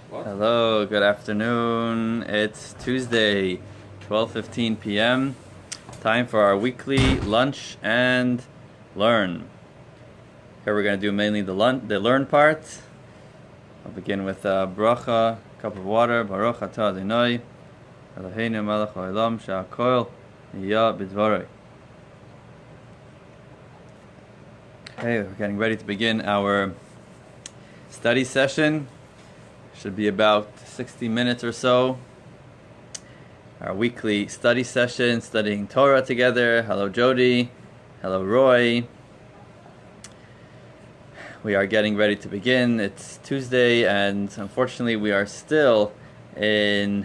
Hello, good afternoon. It's Tuesday, 12:15 p.m. Time for our weekly lunch and learn. Here we're going to do mainly the learn part. I'll begin with bracha, cup of water. Baruch atah Adonai, Eloheinu melech haolam she'akol niyah b'dvaroi. Okay, we're getting ready to begin our study session. Should be about 60 minutes or so. Our weekly study session, studying Torah together. Hello, Jody. Hello, Roy. We are getting ready to begin. It's Tuesday, and unfortunately, we are still in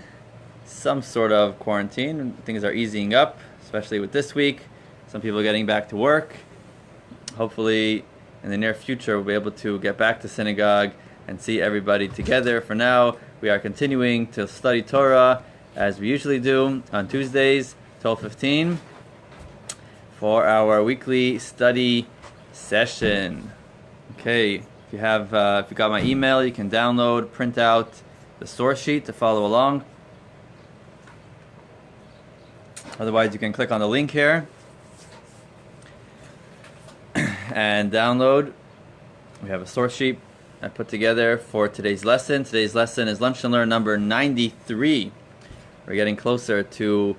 some sort of quarantine. Things are easing up, especially with this week. Some people are getting back to work. Hopefully, in the near future, we'll be able to get back to synagogue and see everybody together. For now, we are continuing to study Torah as we usually do on Tuesdays, 12:15, for our weekly study session. Okay, if you got my email, you can download, print out the source sheet to follow along. Otherwise, you can click on the link here and download. We have a source sheet I put together for today's lesson. Today's lesson is Lunch and Learn number 93. We're getting closer to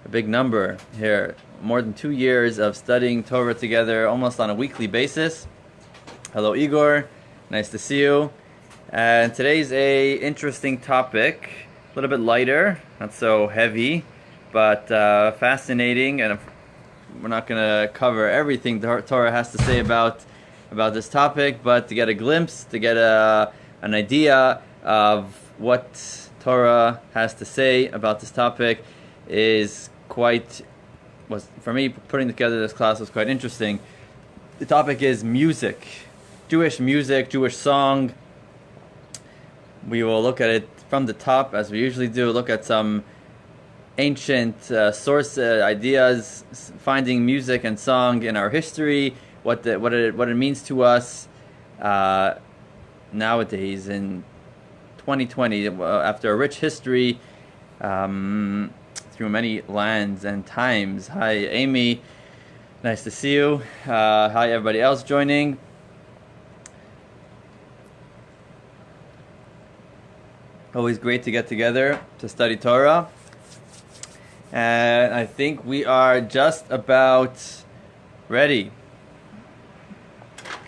a big number here. More than 2 years of studying Torah together, almost on a weekly basis. Hello, Igor. Nice to see you. And today's a interesting topic. A little bit lighter, not so heavy, but fascinating. And we're not going to cover everything the Torah has to say about this topic, but to get a glimpse, to get an idea of what Torah has to say about this topic for me, putting together this class was quite interesting. The topic is music, music, Jewish song. We will look at it from the top, as we usually do, look at some ancient source ideas, finding music and song in our history, what it means to us nowadays in 2020, after a rich history through many lands and times. Hi, Amy. Nice to see you. Hi, everybody else joining. Always great to get together to study Torah. And I think we are just about ready.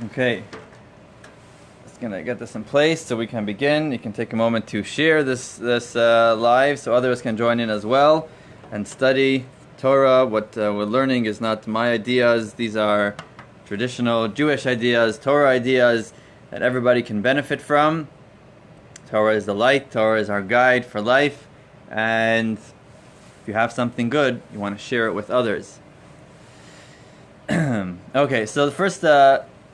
Okay, just gonna get this in place so we can begin. You can take a moment to share this live so others can join in as well and study Torah. What we're learning is not my ideas. These are traditional Jewish ideas, Torah ideas that everybody can benefit from. Torah is the light. Torah is our guide for life. And if you have something good, you want to share it with others. Okay, so the first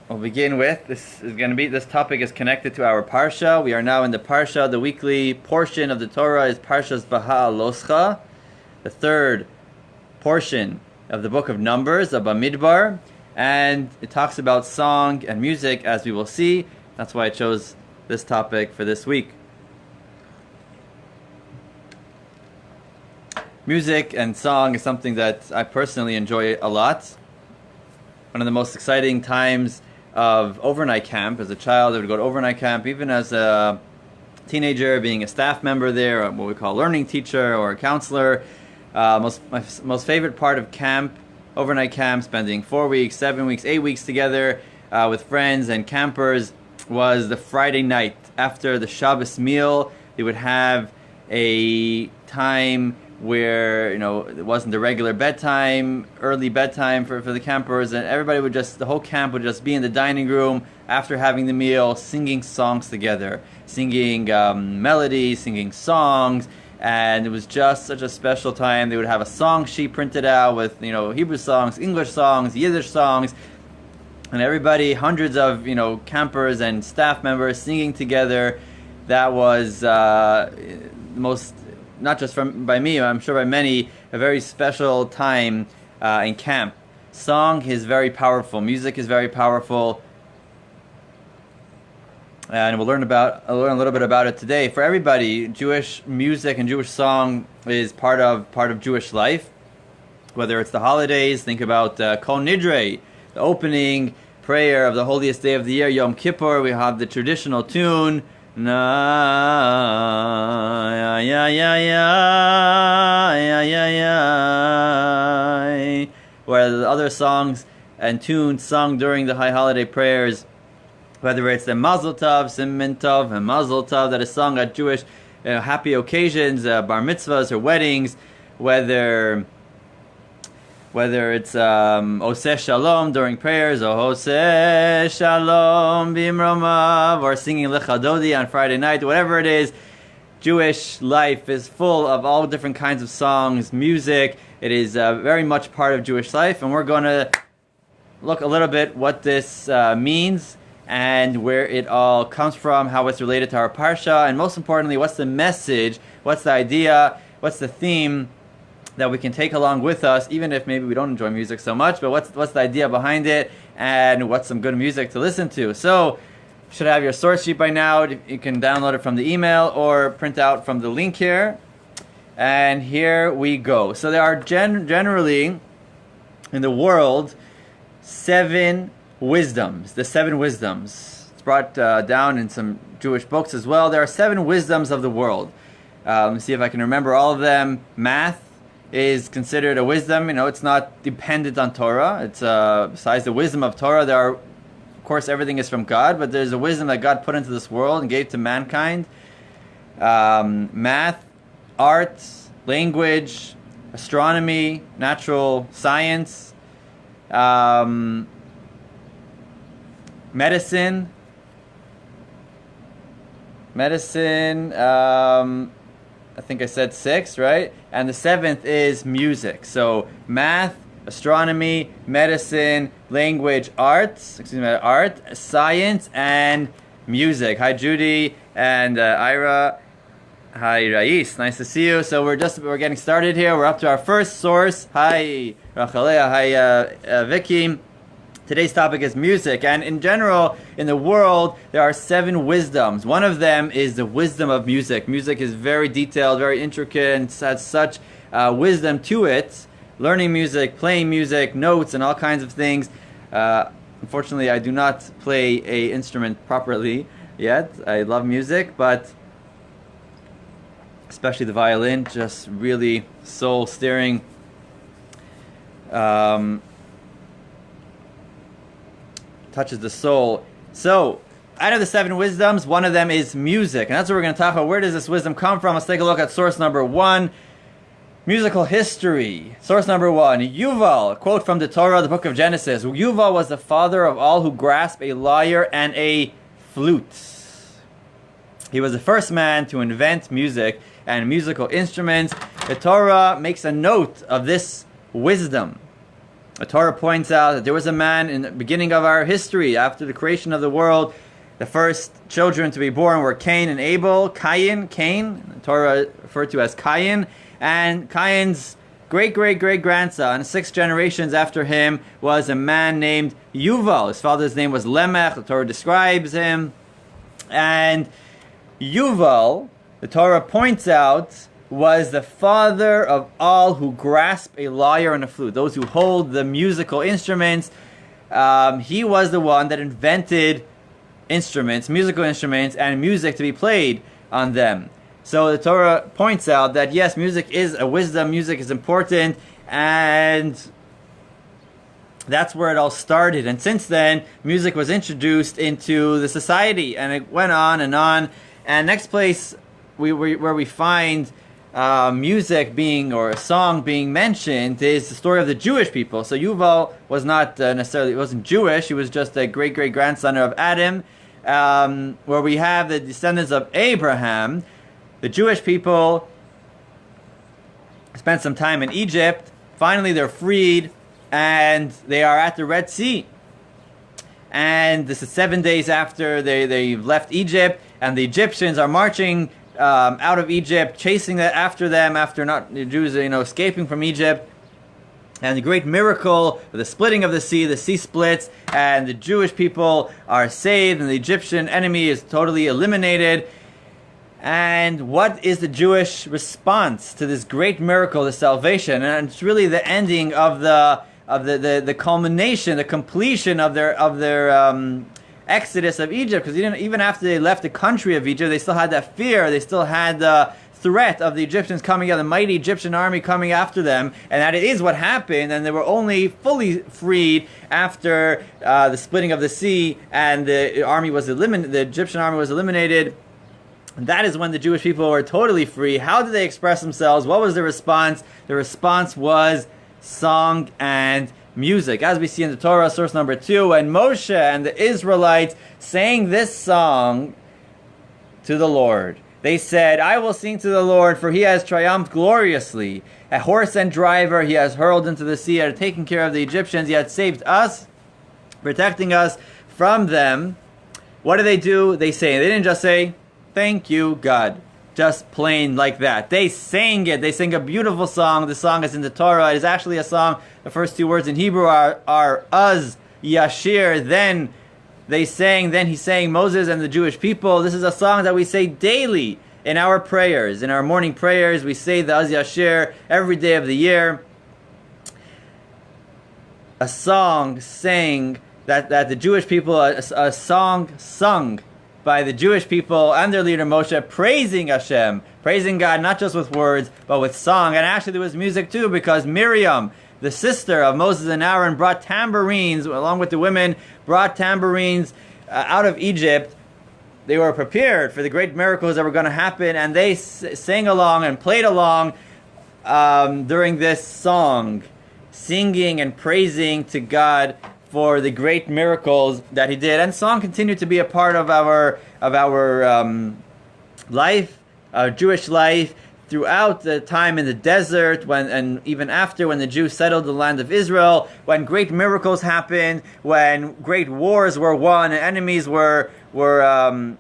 we'll begin with, this topic is connected to our Parsha. We are now in the Parsha. The weekly portion of the Torah is Parshas Beha'aloscha, the third portion of the book of Numbers, of Bamidbar, and it talks about song and music, as we will see. That's why I chose this topic for this week. Music and song is something that I personally enjoy a lot. One of the most exciting times of overnight camp. As a child, I would go to overnight camp. Even as a teenager, being a staff member there, or what we call a learning teacher or a counselor. My most favorite part of camp, overnight camp, spending 4 weeks, 7 weeks, 8 weeks together with friends and campers, was the Friday night. After the Shabbos meal, they would have a time where, it wasn't the regular bedtime, early bedtime for the campers, and everybody the whole camp would just be in the dining room after having the meal, singing songs together, singing melodies, singing songs, and it was just such a special time. They would have a song sheet printed out with, Hebrew songs, English songs, Yiddish songs, and everybody, hundreds of, campers and staff members singing together. That was most, not just by me, I'm sure by many, a very special time in camp. Song is very powerful. Music is very powerful. and we'll learn a little bit about it today. For everybody, Jewish music and Jewish song is part of Jewish life. Whether it's the holidays, think about Kol Nidre, the opening prayer of the holiest day of the year, Yom Kippur. We have the traditional tune, Na ya ya ya ya ya ya, where the other songs and tunes sung during the high holiday prayers, whether it's the Mazel Tov, Siman Tov, and Mazel Tov that is sung at Jewish happy occasions, bar mitzvahs or weddings, whether it's Oseh Shalom during prayers, or Oseh Shalom Bimromav, or singing Lecha Dodi on Friday night, whatever it is, Jewish life is full of all different kinds of songs, music. It is very much part of Jewish life, and we're going to look a little bit what this means and where it all comes from, how it's related to our parsha, and most importantly, what's the message, what's the idea, what's the theme that we can take along with us, even if maybe we don't enjoy music so much, but what's the idea behind it, and what's some good music to listen to. So, you should have your source sheet by now. You can download it from the email or print out from the link here. And here we go. So there are generally, in the world, 7 wisdoms. The 7 wisdoms. It's brought down in some Jewish books as well. There are 7 wisdoms of the world. Let me see if I can remember all of them. Math is considered a wisdom. It's not dependent on Torah. It's besides the wisdom of Torah, there are, of course, everything is from God, but there's a wisdom that God put into this world and gave to mankind. Math, arts, language, astronomy, natural science, medicine, I think I said 6, right? And the 7th is music. So math, astronomy, medicine, language, art, science, and music. Hi, Judy and Ira. Hi, Rais. Nice to see you. So we're getting started here. We're up to our first source. Hi, Rachalea. Hi, Vicky. Today's topic is music, and in general, in the world, there are 7 wisdoms. One of them is the wisdom of music. Music is very detailed, very intricate, and has such wisdom to it. Learning music, playing music, notes, and all kinds of things. Unfortunately, I do not play an instrument properly yet. I love music, but especially the violin, just really soul-stirring. Touches the soul. So, out of the 7 wisdoms, one of them is music. And that's what we're going to talk about. Where does this wisdom come from? Let's take a look at source number 1. Musical history. Source number 1. Yuval, a quote from the Torah, the book of Genesis. Yuval was the father of all who grasp a lyre and a flute. He was the first man to invent music and musical instruments. The Torah makes a note of this wisdom. The Torah points out that there was a man in the beginning of our history, after the creation of the world. The first children to be born were Cain and Abel. Cain, the Torah referred to as Cain. And Cain's great-great-great-grandson, 6 generations after him, was a man named Yuval. His father's name was Lemech. The Torah describes him. And Yuval, the Torah points out, was the father of all who grasp a lyre and a flute, those who hold the musical instruments. He was the one that invented instruments, musical instruments, and music to be played on them. So the Torah points out that yes, music is a wisdom, music is important, and that's where it all started. And since then, music was introduced into the society, and it went on and on. And next place where we find music being, or a song being mentioned, is the story of the Jewish people. So Yuval was not necessarily, wasn't Jewish, he was just a great-great-grandson of Adam, where we have the descendants of Abraham. The Jewish people spent some time in Egypt. Finally, they're freed, and they are at the Red Sea. And this is 7 days after they've left Egypt, and the Egyptians are marching out of Egypt, chasing after them, after not the Jews, escaping from Egypt. And the great miracle, the splitting of the sea splits, and the Jewish people are saved, and the Egyptian enemy is totally eliminated. And what is the Jewish response to this great miracle, the salvation? And it's really the ending of the culmination, the completion of their exodus of Egypt. Because even after they left the country of Egypt, they still had that fear. They still had the threat of the Egyptians coming out, the mighty Egyptian army coming after them, and that is what happened. And they were only fully freed after the splitting of the sea, and the army was eliminated. The Egyptian army was eliminated. That is when the Jewish people were totally free. How did they express themselves? What was the response? The response was song and music. As we see in the Torah, source number 2, when Moshe and the Israelites sang this song to the Lord. They said, I will sing to the Lord, for he has triumphed gloriously. A horse and driver he has hurled into the sea, and taken care of the Egyptians. He had saved us, protecting us from them. What do? They didn't just say, thank you, God. Just plain like that. They sang it. They sang a beautiful song. The song is in the Torah. It is actually a song. The first 2 words in Hebrew are uz, yashir, then he sang, Moses and the Jewish people. This is a song that we say daily in our prayers. In our morning prayers, we say the Az Yashir every day of the year. A song sang that the Jewish people, a song sung by the Jewish people and their leader Moshe, praising Hashem, praising God, not just with words, but with song. And actually there was music too, because Miriam, the sister of Moses and Aaron, brought tambourines, along with the women, brought tambourines out of Egypt. They were prepared for the great miracles that were going to happen, and they sang along and played along during this song, singing and praising to God for the great miracles that he did. And song continued to be a part of our life, our Jewish life, throughout the time in the desert, and even after, when the Jews settled the land of Israel, when great miracles happened, when great wars were won and enemies were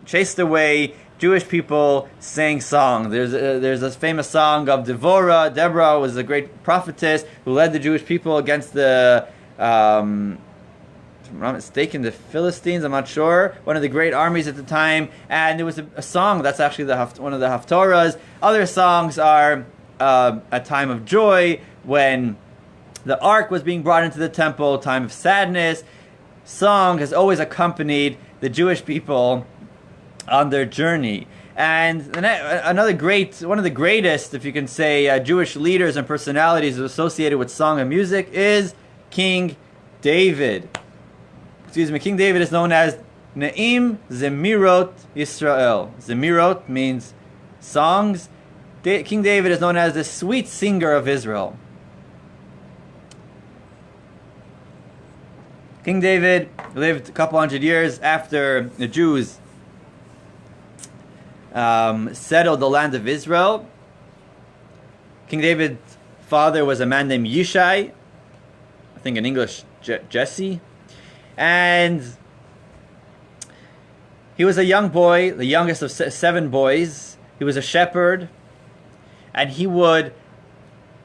chased away, Jewish people sang songs. There's a famous song of Deborah. Deborah was a great prophetess who led the Jewish people against the if I'm not mistaken, the Philistines, I'm not sure, one of the great armies at the time, and there was a song that's actually one of the Haftorahs. Other songs are a time of joy, when the ark was being brought into the temple, time of sadness. Song has always accompanied the Jewish people on their journey. And one of the greatest, if you can say, Jewish leaders and personalities associated with song and music is King David. King David is known as Ne'im Zemirot Yisrael. Zemirot means songs. King David is known as the sweet singer of Israel. King David lived a couple hundred years after the Jews settled the land of Israel. King David's father was a man named Yishai, I think in English Jesse. And he was a young boy, the youngest of 7 boys. He was a shepherd, and he would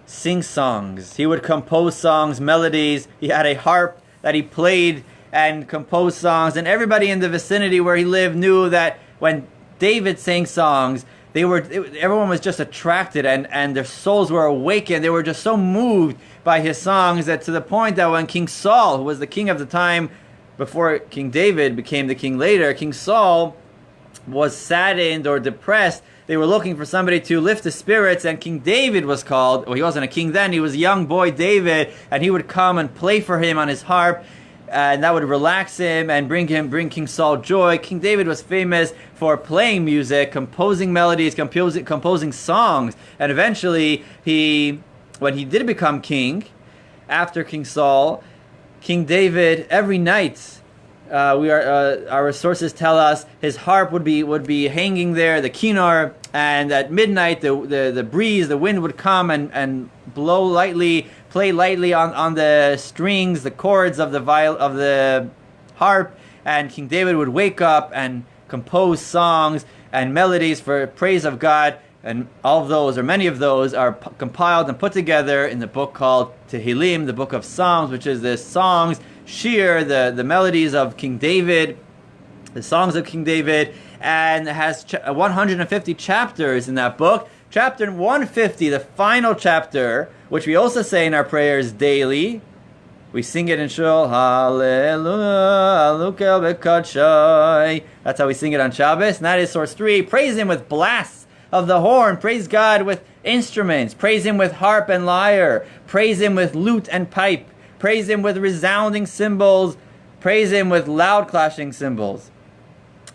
sing songs. He would compose songs, melodies. He had a harp that he played and composed songs, and everybody in the vicinity where he lived knew that when David sang songs, everyone was just attracted, and their souls were awakened. They were just so moved by his songs, that to the point that when King Saul, who was the king of the time before King David became the king later, King Saul was saddened or depressed. They were looking for somebody to lift his spirits, and King David was called. Well, he wasn't a king then, he was a young boy David, and he would come and play for him on his harp, and that would relax him and bring King Saul joy. King David was famous for playing music, composing melodies, composing songs, and eventually when he did become king, after King Saul, King David, every night, our sources tell us, his harp would be hanging there, the kinnor, and at midnight the breeze, the wind would come and blow lightly, play lightly on the strings, the chords of the harp, and King David would wake up and compose songs and melodies for praise of God And all of those, or many of those, are compiled and put together in the book called Tehillim, the book of Psalms, which is the songs, shir, the melodies of King David, the songs of King David, and it has 150 chapters in that book. Chapter 150, the final chapter, which we also say in our prayers daily. We sing it in Shul, Hallelujah, Alukel B'Kadshai. That's how we sing it on Shabbos. And that is source 3. Praise Him with blasts of the horn. Praise God with instruments. Praise Him with harp and lyre. Praise Him with lute and pipe. Praise Him with resounding cymbals. Praise Him with loud clashing cymbals.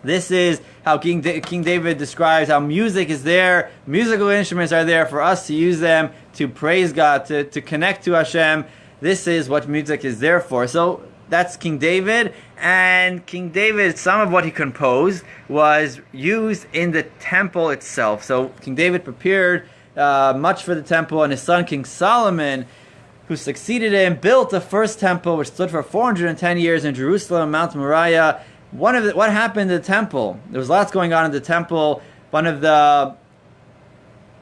This is how King David describes how music is there. Musical instruments are there for us to use them to praise God, to connect to Hashem. This is what music is there for. So that's King David. And King David, some of what he composed was used in the temple itself. So King David prepared much for the temple, and his son King Solomon, who succeeded him, built the first temple, which stood for 410 years in Jerusalem, Mount Moriah. What happened to the temple? There was lots going on in the temple. One of the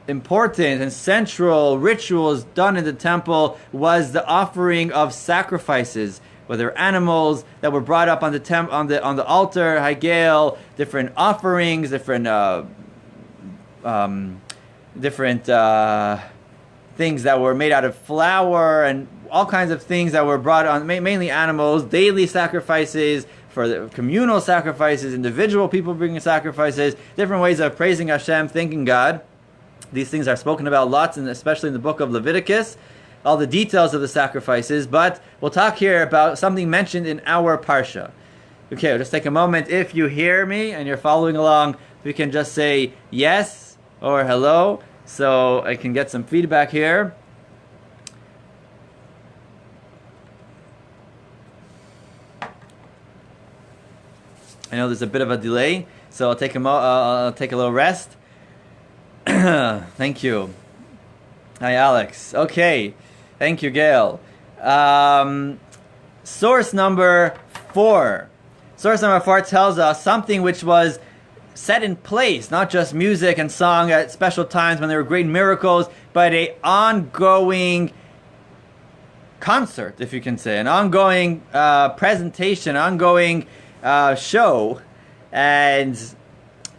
important and central rituals done in the temple was the offering of sacrifices, whether animals that were brought up on the altar, Hagel, different offerings, different things that were made out of flour, and all kinds of things that were brought on, mainly animals, daily sacrifices, for the communal sacrifices, individual people bringing sacrifices, different ways of praising Hashem, thanking God. These things are spoken about lots, and especially in the book of Leviticus, all the details of the sacrifices. But we'll talk here about something mentioned in our parsha. Okay, just take a moment. If you hear me and you're following along, you can just say yes or hello, so I can get some feedback here. I know there's a bit of a delay, so I'll take a little rest. Thank you. Hi, Alex. Okay. Thank you, Gail. Source number 4. Source number 4 tells us something which was set in place, not just music and song at special times when there were great miracles, but an ongoing concert, if you can say, an ongoing presentation, ongoing show, and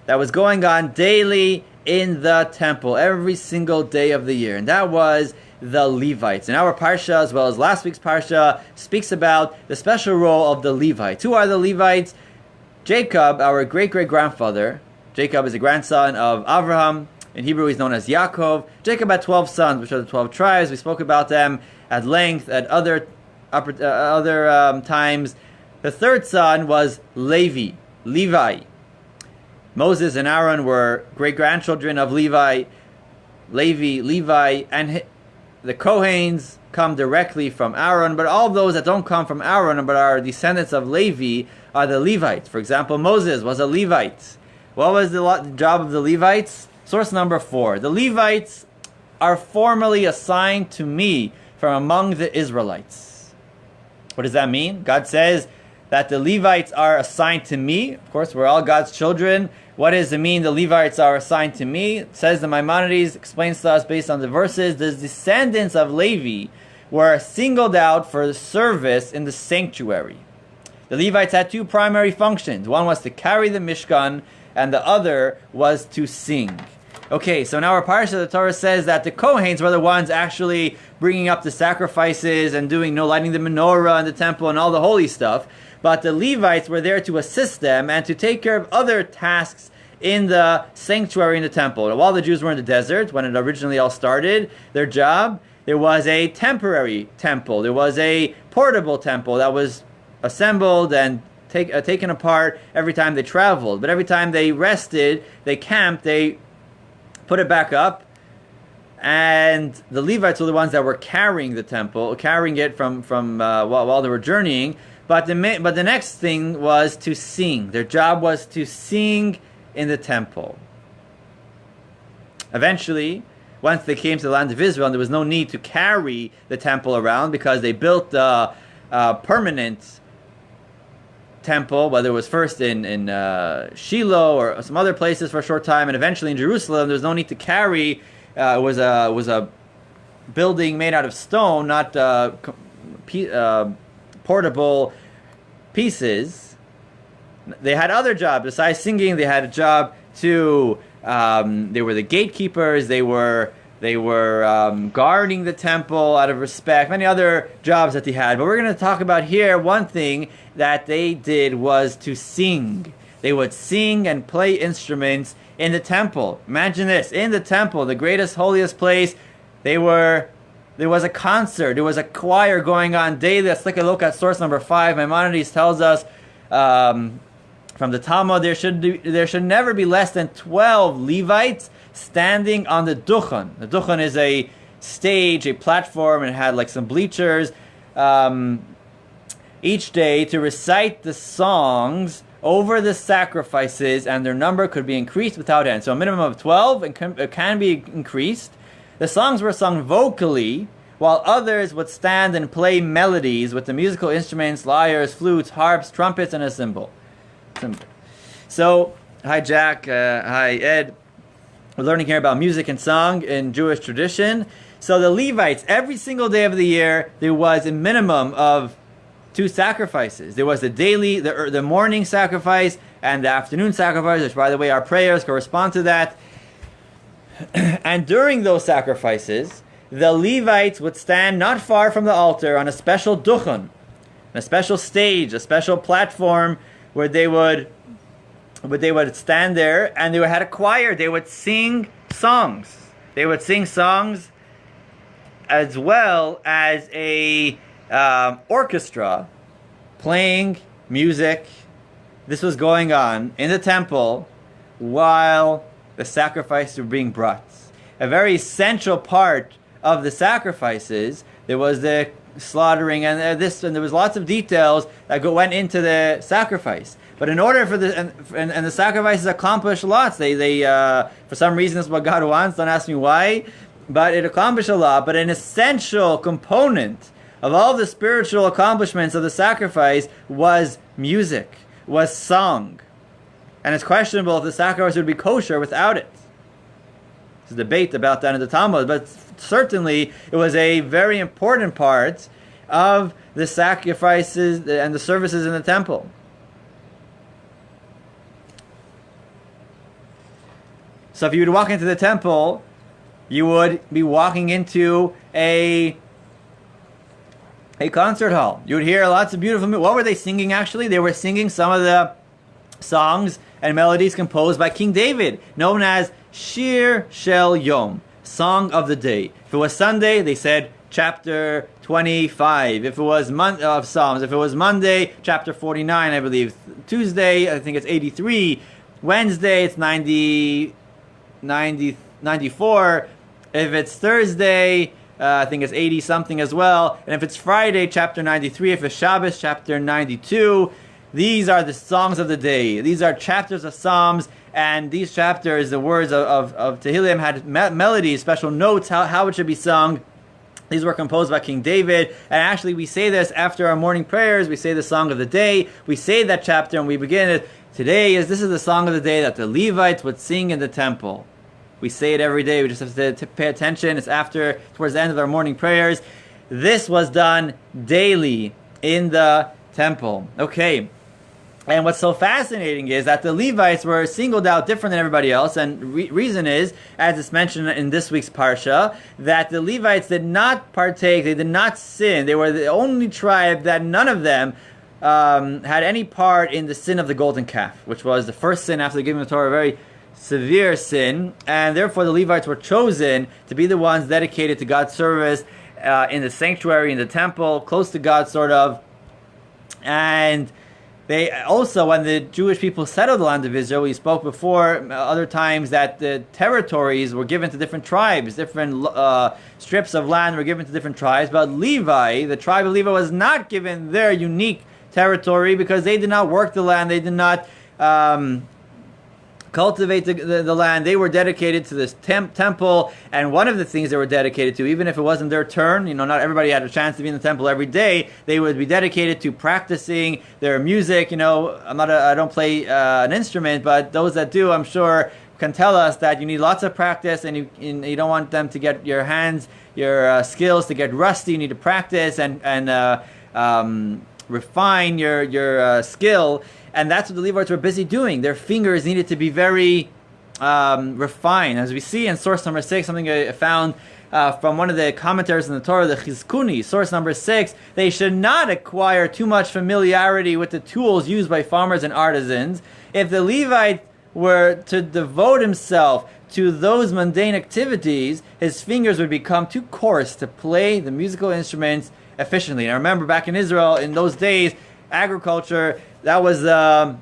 that was going on daily in the temple every single day of the year, and that was the Levites. And our parsha, as well as last week's parsha, speaks about the special role of the Levites. Who are the Levites? Jacob, our great-great-grandfather. Jacob is a grandson of Abraham. In Hebrew, he's known as Yaakov. Jacob had 12 sons, which are the 12 tribes. We spoke about them at length at other times. The third son was Levi. Moses and Aaron were great-grandchildren of Levi, and the Kohanes come directly from Aaron, but all those that don't come from Aaron but are descendants of Levi are the Levites. For example, Moses was a Levite. What was the job of the Levites? Source number 4. The Levites are formally assigned to me from among the Israelites. What does that mean? God says that the Levites are assigned to me. Of course, we're all God's children. What does it mean the Levites are assigned to me? It says the Maimonides, explains to us based on the verses, the descendants of Levi were singled out for service in the sanctuary. The Levites had 2 primary functions. One was to carry the Mishkan, and the other was to sing. Okay, so in our parsha, the Torah says that the Kohanes were the ones actually bringing up the sacrifices and lighting the menorah in the temple and all the holy stuff. But the Levites were there to assist them and to take care of other tasks in the sanctuary in the temple. While the Jews were in the desert, when it originally all started, their job, there was a temporary temple. There was a portable temple that was assembled and taken apart every time they traveled. But every time they rested, they camped, they put it back up. And the Levites were the ones that were carrying the temple, carrying it from while they were journeying. But the next thing was to sing. Their job was to sing in the temple. Eventually, once they came to the land of Israel, and there was no need to carry the temple around because they built the permanent temple, whether it was first in Shiloh or some other places for a short time, and eventually in Jerusalem, there's no need to carry. It was a building made out of stone, not portable pieces. They had other jobs besides singing. They had a job to. They were the gatekeepers. They were guarding the temple out of respect. Many other jobs that they had. But we're going to talk about here one thing that they did was to sing. They would sing and play instruments in the temple. Imagine this. In the temple, the greatest, holiest place, there was a concert. There was a choir going on daily. Let's take a look at source number 5. Maimonides tells us from the Talmud, there should never be less than 12 Levites standing on the Duchan. The Duchan is a stage, a platform, and it had like some bleachers each day to recite the songs over the sacrifices, and their number could be increased without end. So a minimum of 12 it can be increased. The songs were sung vocally, while others would stand and play melodies with the musical instruments, lyres, flutes, harps, trumpets, and a cymbal. So, hi Jack, hi Ed. We're learning here about music and song in Jewish tradition. So the Levites, every single day of the year, there was a minimum of 2 sacrifices. There was the daily, the morning sacrifice, and the afternoon sacrifice, which, by the way, our prayers correspond to that. And during those sacrifices, the Levites would stand not far from the altar on a special duchen, a special stage, a special platform, where they would stand there, and they had a choir. They would sing songs. They would sing songs as well as a orchestra playing music. This was going on in the temple while the sacrifices were being brought. A very essential part of the sacrifices, there was the slaughtering and there was lots of details that went into the sacrifice. But in order for and the sacrifices accomplished lots. They for some reason that's what God wants. Don't ask me why, but it accomplished a lot. But an essential component of all the spiritual accomplishments of the sacrifice was music, was song, and it's questionable if the sacrifice would be kosher without it. There's a debate about that in the Talmud, but certainly it was a very important part of the sacrifices and the services in the temple. So if you would walk into the temple, you would be walking into a concert hall. You would hear lots of beautiful music. What were they singing actually? They were singing some of the songs and melodies composed by King David, known as Shir Shel Yom, Song of the Day. If it was Sunday, they said chapter 25. If it was of Psalms, if it was Monday, chapter 49, I believe. Tuesday, I think it's 83. Wednesday, it's 94. If it's Thursday, I think it's 80 something as well. And if it's Friday, chapter 93. If it's Shabbos, chapter 92. These are the songs of the day. These are chapters of Psalms, and these chapters, the words of Tehillim had melodies, special notes, how it should be sung. These were composed by King David, and actually we say this after our morning prayers. We say the song of the day. We say that chapter, and we begin it. This is the song of the day that the Levites would sing in the temple. We say it every day. We just have to pay attention. It's towards the end of our morning prayers. This was done daily in the temple. Okay. And what's so fascinating is that the Levites were singled out different than everybody else, and reason is, as it's mentioned in this week's Parsha, that the Levites did not partake, they did not sin. They were the only tribe that none of them had any part in the sin of the golden calf, which was the first sin after giving the Torah, a very severe sin, and therefore the Levites were chosen to be the ones dedicated to God's service in the sanctuary, in the temple, close to God, sort of. And they also, when the Jewish people settled the land of Israel, we spoke before other times that the territories were given to different tribes, different strips of land were given to different tribes, but Levi, the tribe of Levi, was not given their unique territory because they did not work the land, they did not cultivate the land. They were dedicated to this temple, and one of the things they were dedicated to, even if it wasn't their turn, not everybody had a chance to be in the temple every day, they would be dedicated to practicing their music. I don't play an instrument, but those that do, I'm sure, can tell us that you need lots of practice, and you don't want them to get your hands, your skills to get rusty. You need to practice and refine your skill. And that's what the Levites were busy doing. Their fingers needed to be very refined. As we see in source number 6, something I found from one of the commentaries in the Torah, the Chizkuni, source number 6, they should not acquire too much familiarity with the tools used by farmers and artisans. If the Levite were to devote himself to those mundane activities, his fingers would become too coarse to play the musical instruments efficiently. And I remember back in Israel, in those days, agriculture, that was the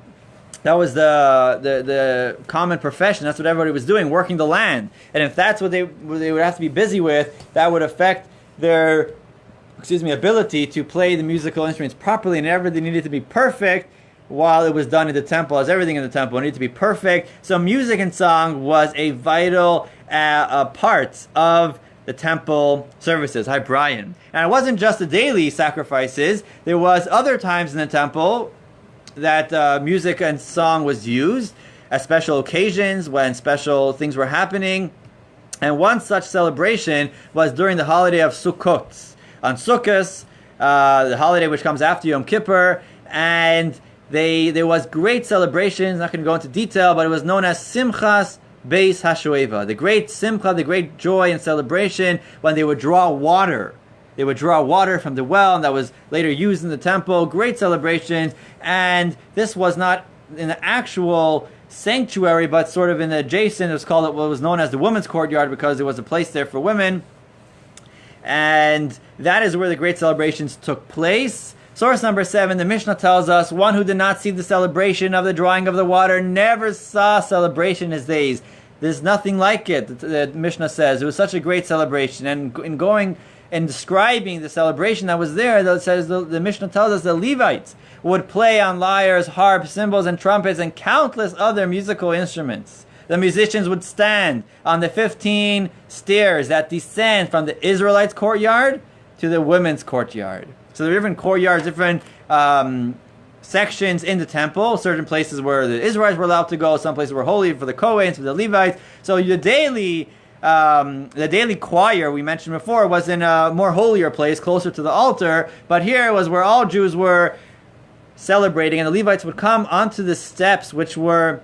common profession. That's what everybody was doing, working the land. And if that's what they would have to be busy with, that would affect their ability to play the musical instruments properly, and everything needed to be perfect while it was done in the temple, as everything in the temple needed to be perfect. So music and song was a vital part of the temple services. Hi, Brian. And it wasn't just the daily sacrifices. There was other times in the temple that music and song was used at special occasions when special things were happening. And one such celebration was during the holiday of Sukkot. On Sukkot, the holiday which comes after Yom Kippur, and there was great celebrations. Not going to go into detail, but it was known as Simchas Beis HaShoeva, the great simcha, the great joy and celebration when they would draw water. They would draw water from the well, and that was later used in the temple. Great celebrations, and this was not in the actual sanctuary, but sort of in the adjacent. It was called what was known as the women's courtyard, because there was a place there for women, and that is where the great celebrations took place. Source number 7, the Mishnah tells us, one who did not see the celebration of the drawing of the water never saw celebration in his days. There's nothing like it, the Mishnah says. It was such a great celebration. And in going and describing the celebration that was there, it says the Mishnah tells us the Levites would play on lyres, harps, cymbals, and trumpets, and countless other musical instruments. The musicians would stand on the 15 stairs that descend from the Israelites' courtyard to the women's courtyard. So there are different courtyards, different sections in the temple. Certain places where the Israelites were allowed to go. Some places were holy for the Kohanes, for the Levites. So the daily choir we mentioned before was in a more holier place, closer to the altar. But here was where all Jews were celebrating, and the Levites would come onto the steps which were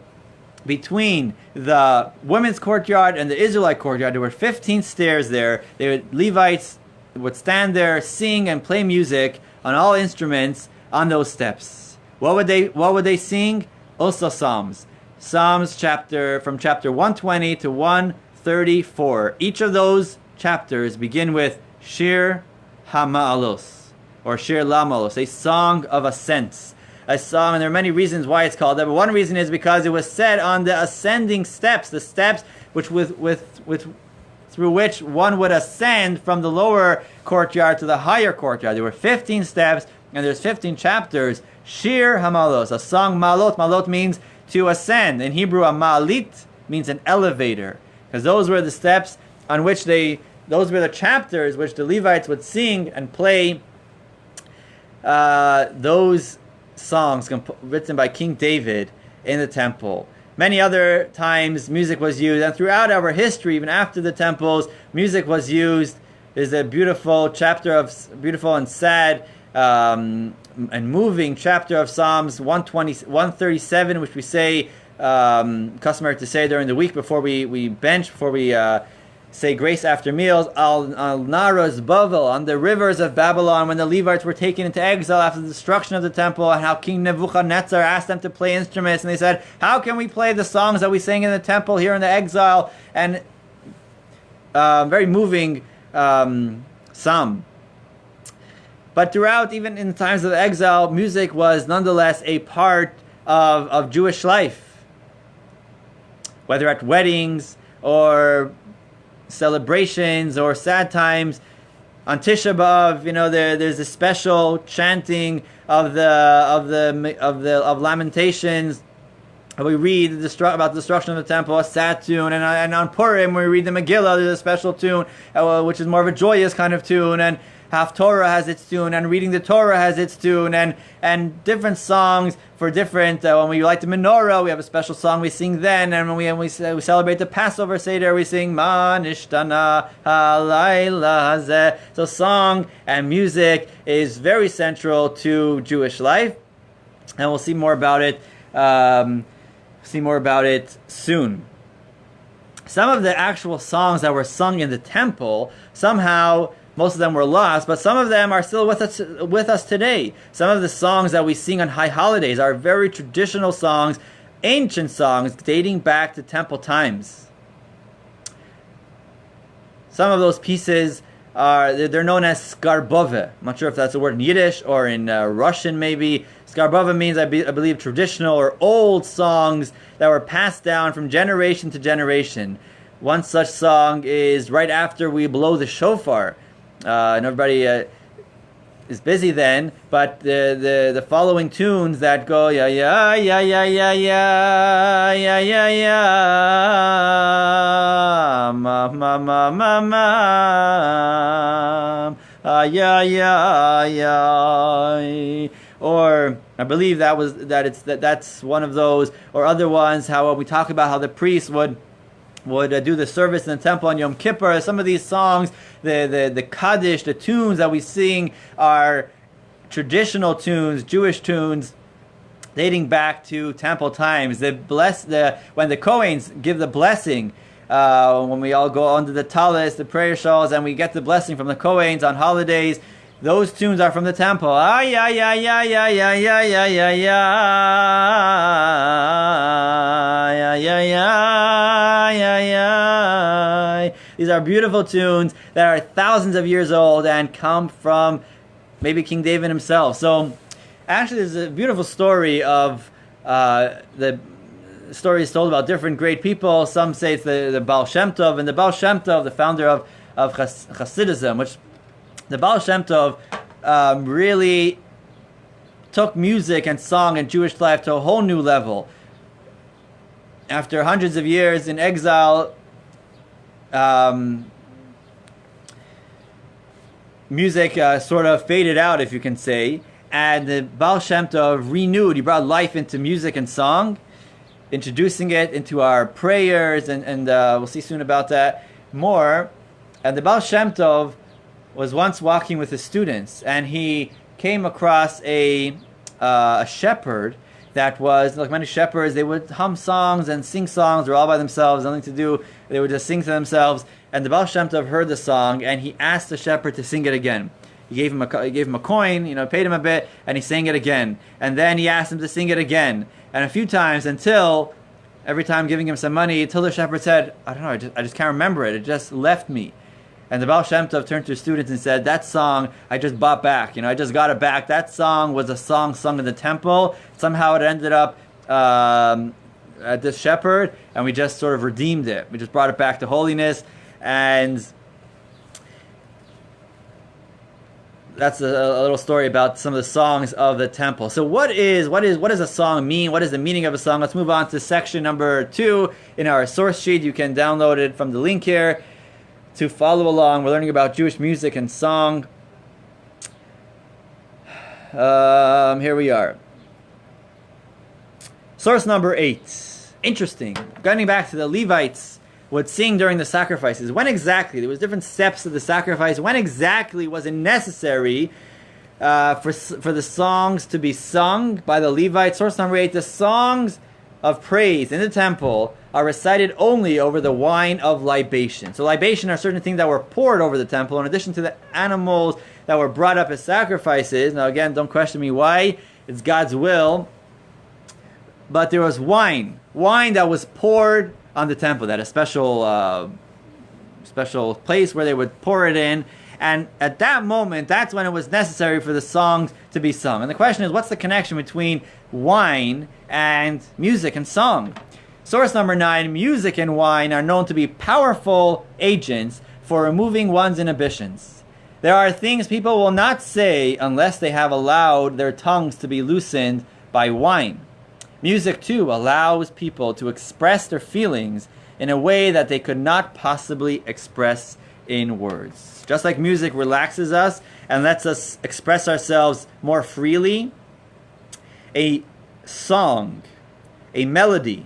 between the women's courtyard and the Israelite courtyard. There were 15 stairs there. Levites would stand there, sing and play music on all instruments on those steps. What would they sing? Also Psalms. Psalms from chapter 120 to 134. Each of those chapters begin with Shir HaMa'alos, or Shir LaMa'alos, a song of ascents. A song, and there are many reasons why it's called that, but one reason is because it was said on the ascending steps, the steps which through which one would ascend from the lower courtyard to the higher courtyard. There were 15 steps, and there's 15 chapters. Shir HaMa'alos, a song. Ma'alot. Ma'alot means to ascend. In Hebrew, a ma'alit means an elevator, because those were the steps on which those were the chapters which the Levites would sing and play those songs written by King David in the temple. Many other times music was used, and throughout our history, even after the temples, music was used. There's a beautiful and sad and moving chapter of Psalms 137, which we say, customary to say during the week before we say grace after meals. Al Naras Bavel, on the rivers of Babylon, when the Levites were taken into exile after the destruction of the temple, and how King Nebuchadnezzar asked them to play instruments, and they said, how can we play the songs that we sang in the temple here in the exile? And very moving psalm. But throughout, even in the times of exile, music was nonetheless a part of Jewish life. Whether at weddings or celebrations or sad times, on Tisha B'Av, there's a special chanting of Lamentations, we read about the destruction of the temple, a sad tune, and on Purim we read the Megillah, there's a special tune, which is more of a joyous kind of tune, and Haftorah has its tune, and reading the Torah has its tune, and different songs for different. When we light the menorah, we have a special song we sing then, and when we celebrate the Passover Seder, we sing Ma Nishtana Halayla Hazeh. So song and music is very central to Jewish life, and we'll see more about it. Soon. Some of the actual songs that were sung in the temple, somehow most of them were lost, but some of them are still with us today. Some of the songs that we sing on high holidays are very traditional songs, ancient songs dating back to temple times. Some of those pieces they're known as skarbove. I'm not sure if that's a word in Yiddish or in Russian maybe. Skarbove means, I believe, traditional or old songs that were passed down from generation to generation. One such song is right after we blow the shofar. And everybody is busy then, but the following tunes that go ya ya ya ya ya ya ya ya ya ma ma ma ma ma ya ya ya, or I believe that's one of those, or other ones. How we talk about how the priests would do the service in the temple on Yom Kippur. Some of these songs, the Kaddish, the tunes that we sing are traditional tunes, Jewish tunes, dating back to temple times. When the Kohanes give the blessing, when we all go under the talis, the prayer shawls, and we get the blessing from the Kohanes on holidays, those tunes are from the temple. Ah, ya, ya, ya, ya, ya, ya, ya, ya, ya, ya, ya, ya, ya. These are beautiful tunes that are thousands of years old and come from maybe King David himself. So, actually, there's a beautiful story of the stories told about different great people. Some say it's the Baal Shem Tov, and the Baal Shem Tov, the founder of Hasidism, which the Baal Shem Tov really took music and song and Jewish life to a whole new level. After hundreds of years in exile, music sort of faded out, if you can say, and the Baal Shem Tov renewed. He brought life into music and song, introducing it into our prayers, and we'll see soon about that more. And the Baal Shem Tov was once walking with his students, and he came across a shepherd that was, like many shepherds, they would hum songs and sing songs. They're all by themselves, nothing to do. They would just sing to themselves. And the Baal Shem Tov heard the song, and he asked the shepherd to sing it again. He gave him a coin, paid him a bit, and he sang it again. And then he asked him to sing it again, and a few times, until every time giving him some money, until the shepherd said, I don't know, I just can't remember it. It just left me. And the Baal Shem Tov turned to his students and said, that song I just bought back. I just got it back. That song was a song sung in the temple. Somehow it ended up at this shepherd, and we just sort of redeemed it. We just brought it back to holiness. And that's a little story about some of the songs of the temple. So what does a song mean? What is the meaning of a song? Let's move on to section number 2 in our source sheet. You can download it from the link here to follow along. We're learning about Jewish music and song. Here we are. Source number 8. Interesting. Getting back to the Levites would sing during the sacrifices. When exactly? There was different steps of the sacrifice. When exactly was it necessary for the songs to be sung by the Levites? Source number 8. The songs of praise in the temple are recited only over the wine of libation. So libation are certain things that were poured over the temple in addition to the animals that were brought up as sacrifices. Now again, don't question me why. It's God's will. But there was wine that was poured on the temple, that a special place where they would pour it in. And at that moment, that's when it was necessary for the songs to be sung. And the question is, what's the connection between wine and music and song? Source number 9, music and wine are known to be powerful agents for removing one's inhibitions. There are things people will not say unless they have allowed their tongues to be loosened by wine. Music, too, allows people to express their feelings in a way that they could not possibly express in words. Just like music relaxes us and lets us express ourselves more freely, a song, a melody,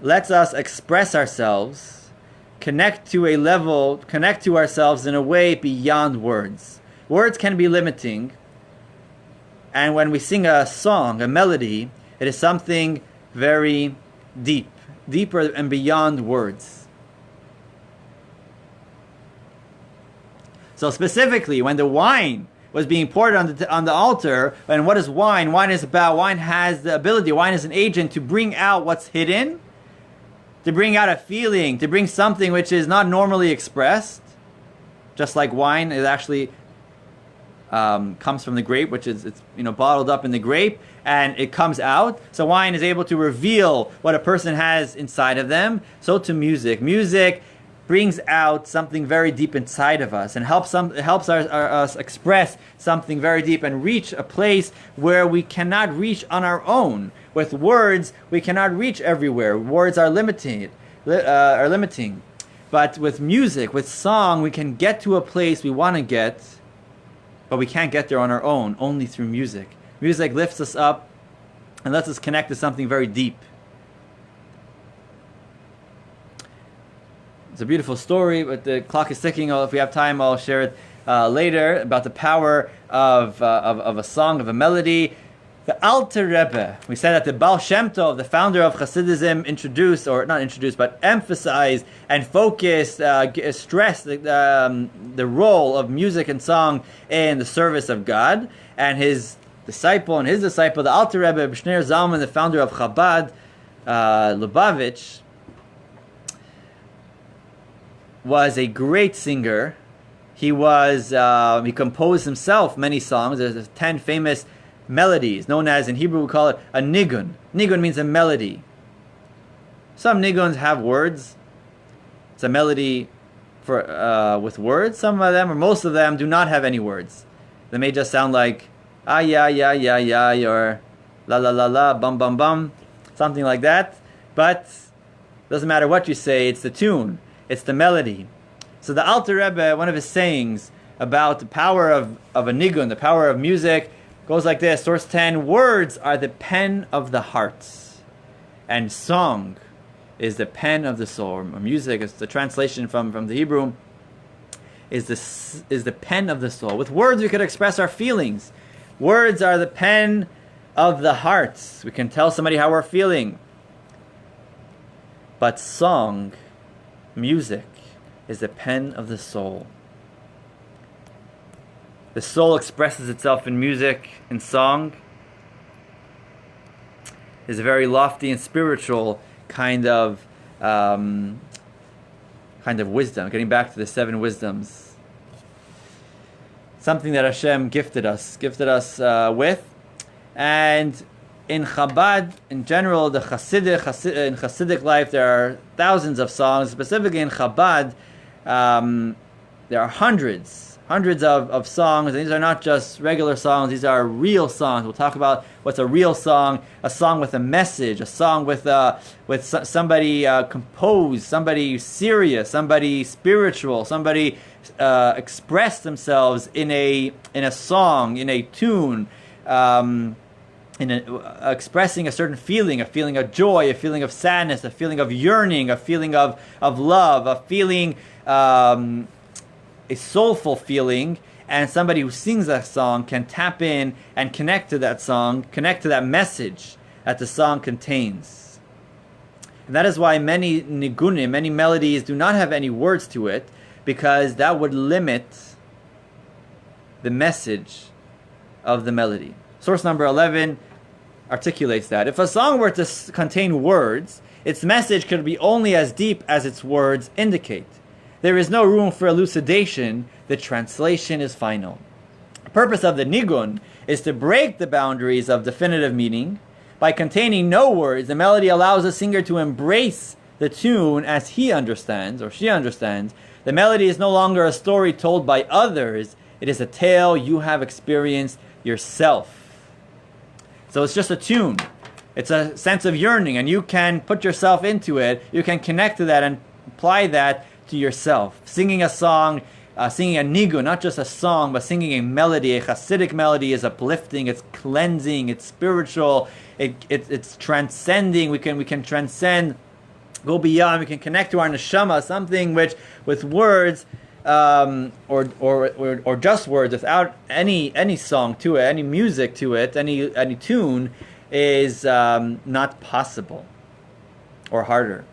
lets us express ourselves, connect to ourselves in a way beyond words. Words can be limiting, and when we sing a song, a melody, it is something very deep, deeper and beyond words. So specifically, when the wine was being poured on the altar, and what is wine? Wine is about, wine has the ability, wine is an agent to bring out what's hidden, to bring out a feeling, to bring something which is not normally expressed. Just like wine, it actually comes from the grape, which is bottled up in the grape, and it comes out. So wine is able to reveal what a person has inside of them. So to music. Music brings out something very deep inside of us and helps us express something very deep and reach a place where we cannot reach on our own. With words, we cannot reach everywhere. Words are limiting. But with music, with song, we can get to a place we want to get, but we can't get there on our own, only through music. Music lifts us up and lets us connect to something very deep. It's a beautiful story, but the clock is ticking. If we have time, I'll share it later, about the power of a song, of a melody. The Alter Rebbe, we said that the Baal Shem Tov, the founder of Hasidism, emphasized and focused, stressed the role of music and song in the service of God. And his disciple, the Alter Rebbe, B'Shneur Zalman, the founder of Chabad, Lubavitch, was a great singer. He composed himself many songs. There's 10 famous melodies, known as, in Hebrew we call it a nigun. Nigun means a melody. Some niguns have words. It's a melody with words. Some of them, or most of them, do not have any words. They may just sound like ah ya ya ya ya, or la la la la, bum bum bum, something like that. But it doesn't matter what you say, it's the tune, it's the melody. So the Alter Rebbe, one of his sayings about the power of a nigun, the power of music, goes like this. Source 10, words are the pen of the heart, and song is the pen of the soul. Or music is the translation from the Hebrew, is the pen of the soul. With words we could express our feelings. Words are the pen of the heart. We can tell somebody how we're feeling. But song, music, is the pen of the soul. The soul expresses itself in music and song. It's a very lofty and spiritual kind of wisdom. Getting back to the 7 wisdoms, something that Hashem gifted us with. And in Chabad, in general, in Hasidic life, there are thousands of songs. Specifically in Chabad, there are hundreds of songs, and these are not just regular songs, these are real songs. We'll talk about what's a real song, a song with a message, a song with somebody composed, somebody serious, somebody spiritual, somebody expressed themselves in a song, in a tune, expressing a certain feeling, a feeling of joy, a feeling of sadness, a feeling of yearning, a feeling of love, a feeling, a soulful feeling, and somebody who sings that song can tap in and connect to that song, connect to that message that the song contains. And that is why many nigunim, many melodies do not have any words to it, because that would limit the message of the melody. Source number 11 articulates that. If a song were to contain words, its message could be only as deep as its words indicate. There is no room for elucidation. The translation is final. The purpose of the nigun is to break the boundaries of definitive meaning. By containing no words, the melody allows the singer to embrace the tune as he understands or she understands. The melody is no longer a story told by others. It is a tale you have experienced yourself. So it's just a tune. It's a sense of yearning, and you can put yourself into it. You can connect to that and apply that to yourself. Singing a song, singing a nigun, not just a song, but singing a melody, a Hasidic melody, is uplifting, it's cleansing, it's spiritual, it's transcending. We can transcend, go beyond. We can connect to our neshama, something which, with words, or just words, without any song to it, any music to it, any tune, is not possible, or harder.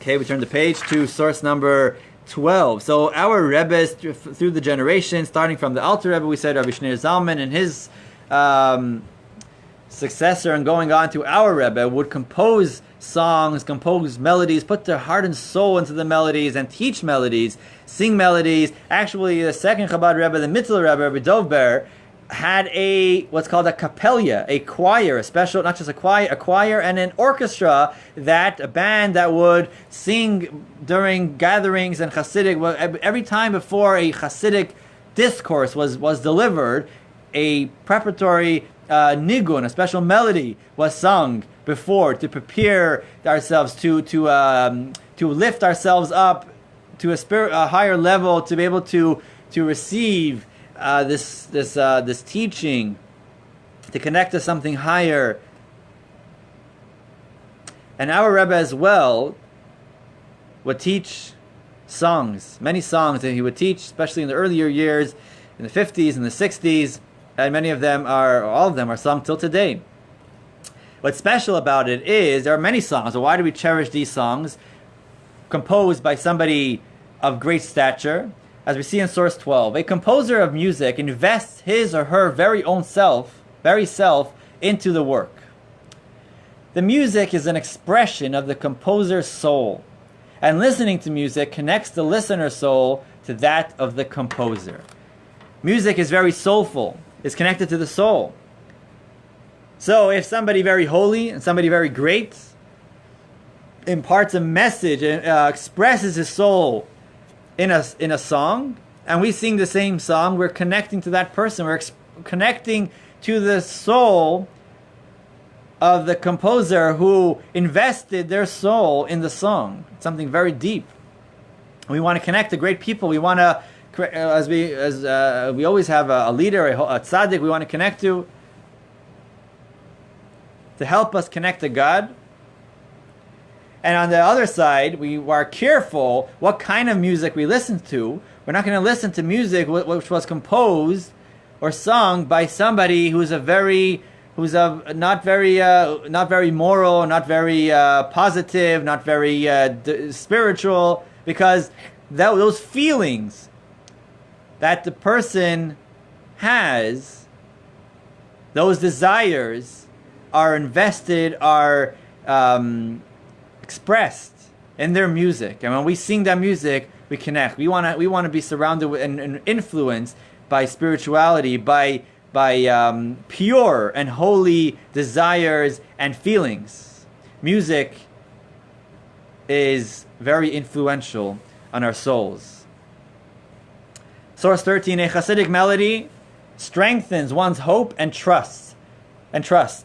Okay, we turn the page to source number 12. So our Rebbes through the generations, starting from the Alter Rebbe, we said Rabbi Shneur Zalman and his successor, and going on to our Rebbe, would compose songs, compose melodies, put their heart and soul into the melodies, and teach melodies, sing melodies. Actually, the second Chabad Rebbe, the Mitzvah Rebbe, Rabbi Dov Ber, had what's called a kapella, a choir, a special, not just a choir and an orchestra, a band that would sing during gatherings and Hasidic. Every time before a Hasidic discourse was delivered, a preparatory nigun, a special melody, was sung before to prepare ourselves to lift ourselves up to a higher level, to be able to receive this teaching, to connect to something higher. And our Rebbe as well would teach songs, many songs that he would teach, especially in the earlier years, in the 50s and the 60s, and many of them all of them are sung till today. What's special about it is there are many songs. So why do we cherish these songs? Composed by somebody of great stature. As we see in source 12, a composer of music invests his or her very self into the work. The music is an expression of the composer's soul, and listening to music connects the listener's soul to that of the composer. Music is very soulful, it's connected to the soul. So if somebody very holy and somebody very great imparts a message and expresses his soul in a song, and we sing the same song, we're connecting to that person. We're connecting to the soul of the composer who invested their soul in the song. It's something very deep. We want to connect to great people. We want to, as we always have a leader, a tzaddik, we want to connect to help us connect to God. And on the other side, we are careful what kind of music we listen to. We're not going to listen to music which was composed or sung by somebody who's not very moral, not very positive, not very spiritual, because those feelings that the person has, those desires, are invested, are expressed in their music, and when we sing that music, we connect. We want to be surrounded with and influenced by spirituality, by pure and holy desires and feelings. Music is very influential on our souls. Source 13: a Hasidic melody strengthens one's hope and trust,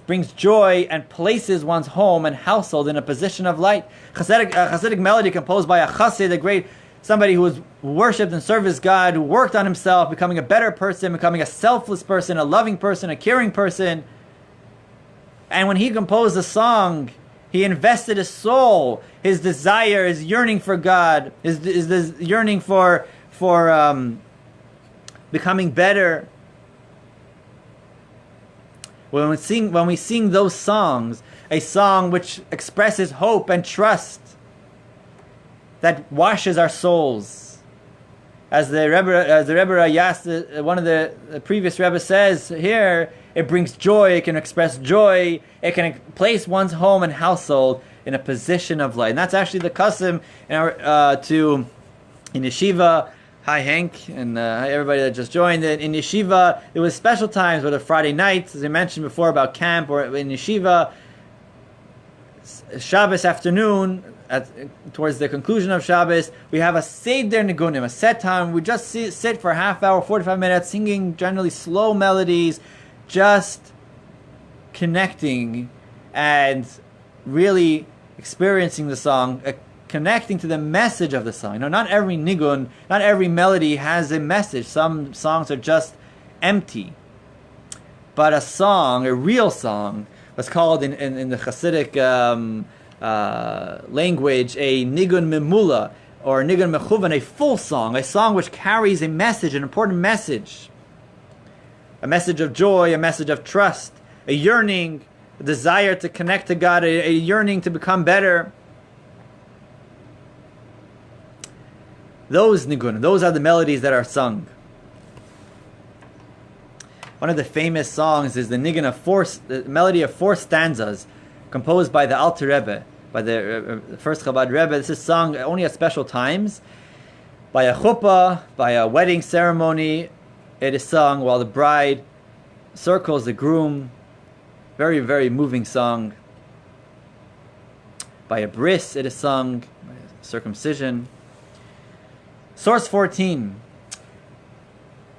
brings joy and places one's home and household in a position of light. Hasidic melody composed by a chassid, somebody who was worshipped and served his God, who worked on himself, becoming a better person, becoming a selfless person, a loving person, a caring person. And when he composed a song, he invested his soul, his desire, his yearning for God, his yearning for becoming better. When we sing those songs, a song which expresses hope and trust, that washes our souls, as the Rebbe Rayas, one of the previous Rebbe, says here, it brings joy. It can express joy. It can place one's home and household in a position of light, and that's actually the custom in yeshiva. Hi Hank, and hi everybody that just joined. In yeshiva, it was special times, whether Friday nights, as I mentioned before about camp, or in yeshiva, Shabbos afternoon, towards the conclusion of Shabbos, we have a Seder Nigunim, a set time. We just sit for a half hour, 45 minutes, singing generally slow melodies, just connecting and really experiencing the song, connecting to the message of the song. You know, not every nigun, not every melody has a message. Some songs are just empty. But a song, a real song, was called in the Hasidic language a nigun memula, or nigun mechuvan, a full song, a song which carries a message, an important message. A message of joy, a message of trust, a yearning, a desire to connect to God, a yearning to become better. Those nigun, those are the melodies that are sung. One of the famous songs is the nigun of the melody of 4 stanzas, composed by the Alter Rebbe, by the first Chabad Rebbe. This is sung only at special times, by a chuppah, by a wedding ceremony. It is sung while the bride circles the groom. Very, very moving song. By a bris, it is sung, by circumcision. Source 14.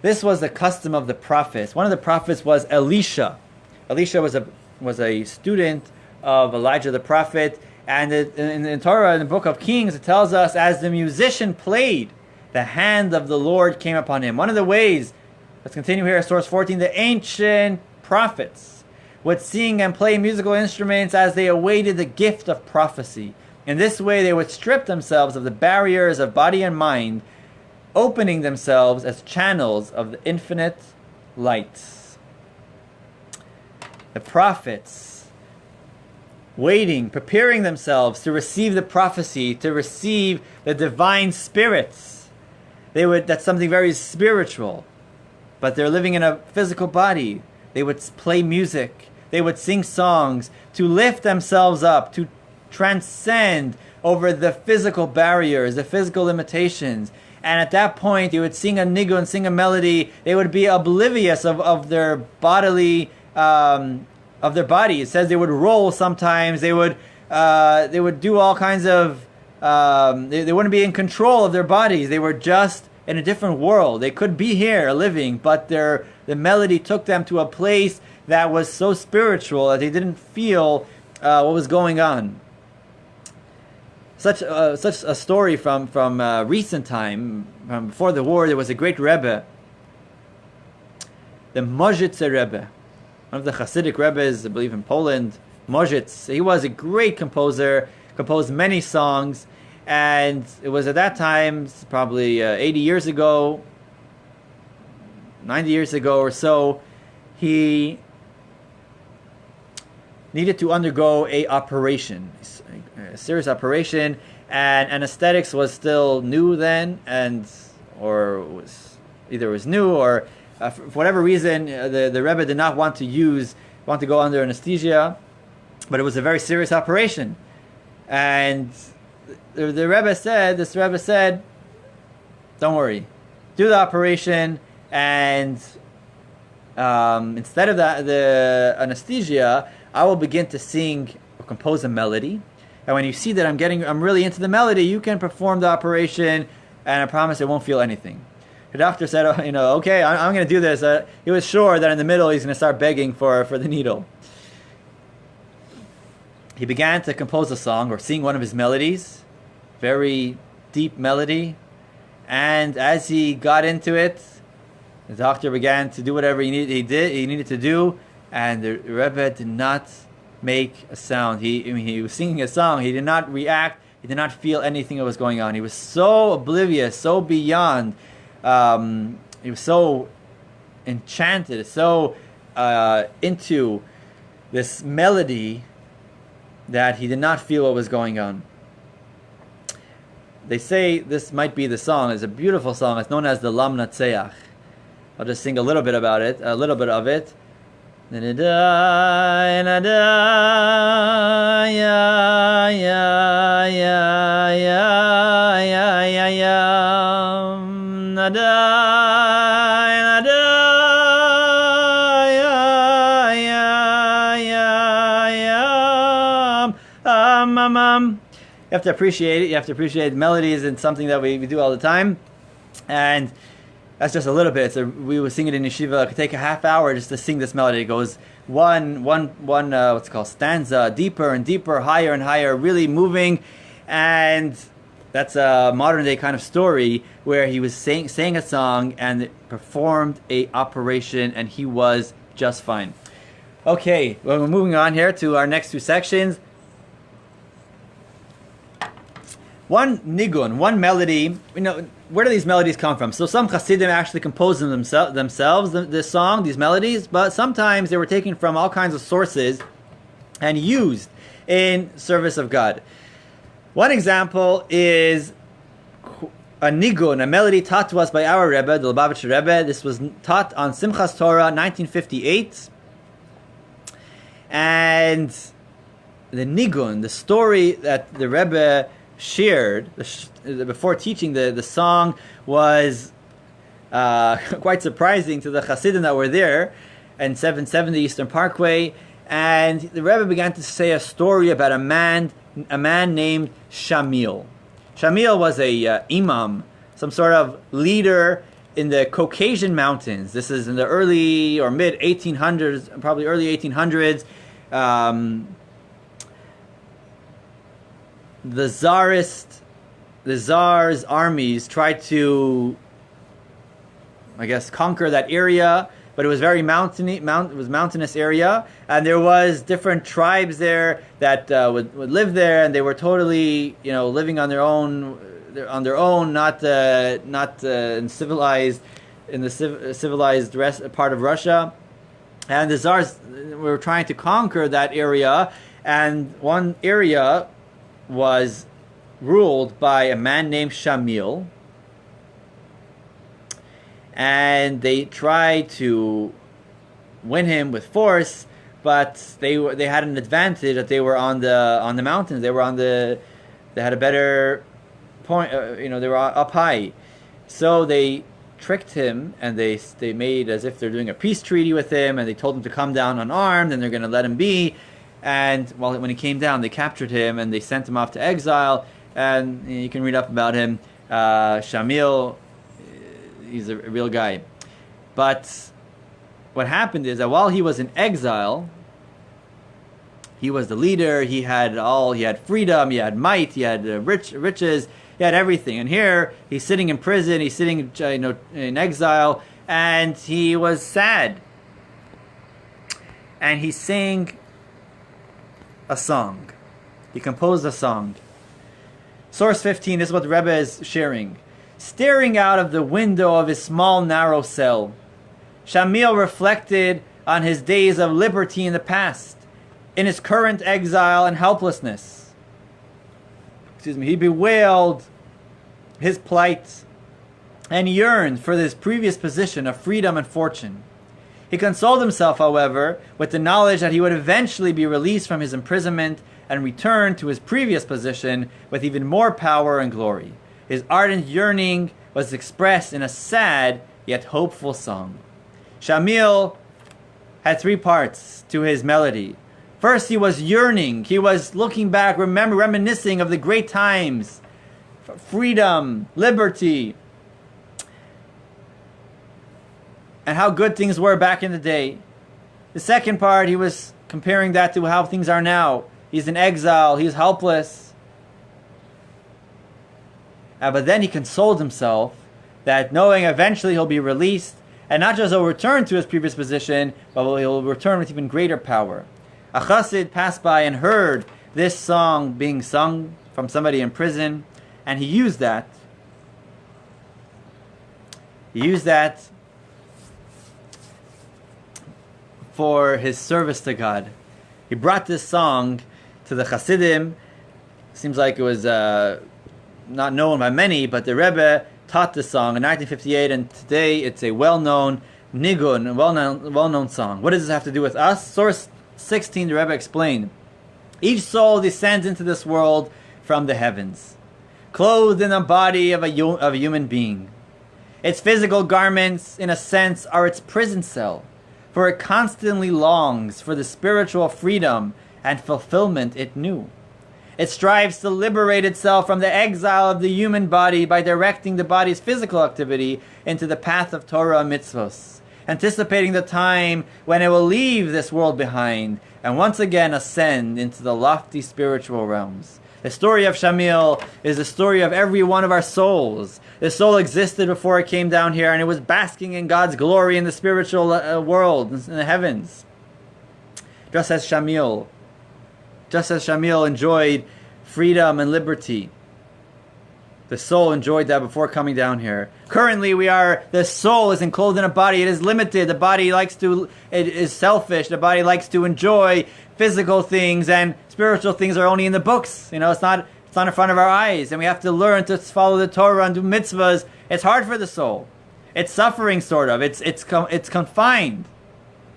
This was the custom of the prophets. One of the prophets was Elisha. Elisha was a student of Elijah the prophet. And in the Torah, in the book of Kings, it tells us, as the musician played, the hand of the Lord came upon him. One of the ways, let's continue here at source 14, the ancient prophets would sing and play musical instruments as they awaited the gift of prophecy. In this way, they would strip themselves of the barriers of body and mind, opening themselves as channels of the infinite light. The prophets, waiting, preparing themselves to receive the prophecy, to receive the divine spirits. That's something very spiritual, but they're living in a physical body. They would play music, they would sing songs to lift themselves up, to transcend over the physical barriers, the physical limitations. And at that point, they would sing a nigun, sing a melody. They would be oblivious of their bodily, of their body. It says they would roll sometimes. They would do all kinds of. They wouldn't be in control of their bodies. They were just in a different world. They could be here living, but the melody took them to a place that was so spiritual that they didn't feel what was going on. Such a story from recent time, from before the war. There was a great Rebbe, the Mozhitzer Rebbe, one of the Hasidic Rebbes, I believe in Poland. Mozhitz, he was a great composer, composed many songs, and it was at that time, probably 80 years ago, 90 years ago or so, he needed to undergo a serious operation, and anesthetics was still new then, or was new, or for whatever reason, the Rebbe did not want to go under anesthesia, but it was a very serious operation, and the Rebbe said, "Don't worry, do the operation, and instead of the anesthesia, I will begin to sing or compose a melody. And when you see that I'm really into the melody, you can perform the operation, and I promise I won't feel anything." The doctor said, "Okay, I'm going to do this." He was sure that in the middle he's going to start begging for the needle. He began to compose a song or sing one of his melodies, very deep melody, and as he got into it, the doctor began to do whatever he needed to do. And the Rebbe did not make a sound. He was singing a song. He did not react. He did not feel anything that was going on. He was so oblivious, so beyond. He was so enchanted, so into this melody that he did not feel what was going on. They say this might be the song. It's a beautiful song. It's known as the Lam Natseach. I'll just sing a little bit of it. You have to appreciate it. You have to appreciate melodies and something that we do all the time. And That's just a little bit. So we would sing it in yeshiva. It could take a half hour just to sing this melody. It goes one what's it called, stanza, deeper and deeper, higher and higher, really moving. And that's a modern day kind of story where he was sang a song and performed a operation, and he was just fine. Okay, well, we're moving on here to our next two sections. One nigun, one melody. Where do these melodies come from? So some Hasidim actually composed them themselves, this song, these melodies, but sometimes they were taken from all kinds of sources and used in service of God. One example is a nigun, a melody taught to us by our Rebbe, the Lubavitcher Rebbe. This was taught on Simchas Torah, 1958. And the nigun, the story that the Rebbe shared before teaching the song, was quite surprising to the Hasidim that were there in 770 Eastern Parkway. And the Rebbe began to say a story about a man named Shamil. Shamil was a imam, some sort of leader in the Caucasian mountains. This is in the early or mid 1800s, probably early 1800s. The Tsar's armies tried to, I guess, conquer that area, but it was very mountainous area, and there was different tribes there that would live there, and they were totally, living on their own, not in the civilized part of Russia. And the Tsars were trying to conquer that area, and one area was ruled by a man named Shamil, and they tried to win him with force, but they had an advantage that they were on the mountains. They had a better point. They were up high, so they tricked him, and they made as if they're doing a peace treaty with him, and they told him to come down unarmed, and they're going to let him be. And when he came down, they captured him and they sent him off to exile. And you can read up about him. Shamil, he's a real guy. But what happened is that while he was in exile, he was the leader. He had freedom. He had might. He had riches. He had everything. And here he's sitting in prison. He's sitting, in exile, and he was sad. And he sang a song. He composed a song. Source 15, this is what the Rebbe is sharing. Staring out of the window of his small, narrow cell, Shamil reflected on his days of liberty in the past, in his current exile and helplessness. He bewailed his plight and yearned for his previous position of freedom and fortune. He consoled himself, however, with the knowledge that he would eventually be released from his imprisonment and return to his previous position with even more power and glory. His ardent yearning was expressed in a sad yet hopeful song. Shamil had three parts to his melody. First, he was yearning. He was looking back, reminiscing of the great times, freedom, liberty, and how good things were back in the day. The second part, he was comparing that to how things are now. He's in exile. He's helpless. But then he consoled himself that knowing eventually he'll be released, and not just he'll return to his previous position, but he'll return with even greater power. A chassid passed by and heard this song being sung from somebody in prison, and he used that. For his service to God. He brought this song to the Hasidim. Seems like it was not known by many, but the Rebbe taught this song in 1958, and today it's a well-known nigun, a well-known song. What does this have to do with us? Source 16, the Rebbe explained, each soul descends into this world from the heavens, clothed in the body of a human being. Its physical garments, in a sense, are its prison cell, for it constantly longs for the spiritual freedom and fulfillment it knew. It strives to liberate itself from the exile of the human body by directing the body's physical activity into the path of Torah and mitzvos, anticipating the time when it will leave this world behind and once again ascend into the lofty spiritual realms. The story of Shamil is the story of every one of our souls. The soul existed before it came down here, and it was basking in God's glory in the spiritual world, in the heavens. Just as Shamil enjoyed freedom and liberty. The soul enjoyed that before coming down here. Currently, the soul is enclosed in a body. It is limited. The body it is selfish. The body likes to enjoy physical things, and spiritual things are only in the books. It's not in front of our eyes, and we have to learn to follow the Torah and do mitzvahs. It's hard for the soul. It's suffering, sort of. It's confined,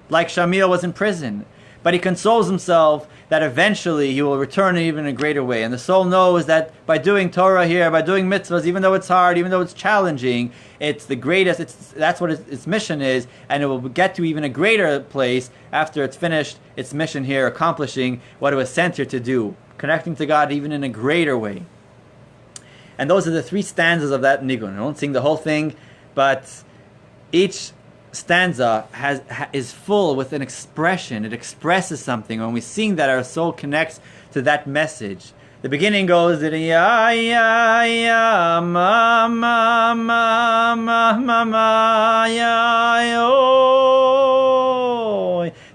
like Shamil was in prison. But he consoles himself that eventually he will return in even a greater way. And the soul knows that by doing Torah here, by doing mitzvahs, even though it's hard, even though it's challenging, it's the greatest. That's what its mission is, and it will get to even a greater place after it's finished its mission here, accomplishing what it was sent here to do, connecting to God even in a greater way. And those are the 3 stanzas of that nigun. I won't sing the whole thing, but each stanza is full with an expression. It expresses something. When we sing that, our soul connects to that message. The beginning goes, ya ya ya ma ma ma ma ma ma ya yo.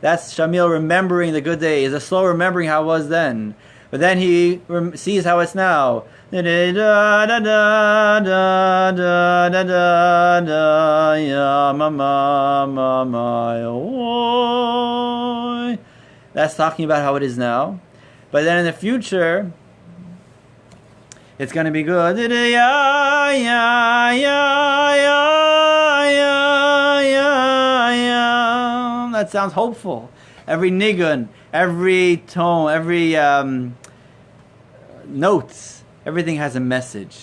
That's Shamil remembering the good days. The soul remembering how it was then. But then he sees how it's now. That's talking about how it is now. But then in the future, it's going to be good. That sounds hopeful. Every nigun, every tone, every notes, everything has a message.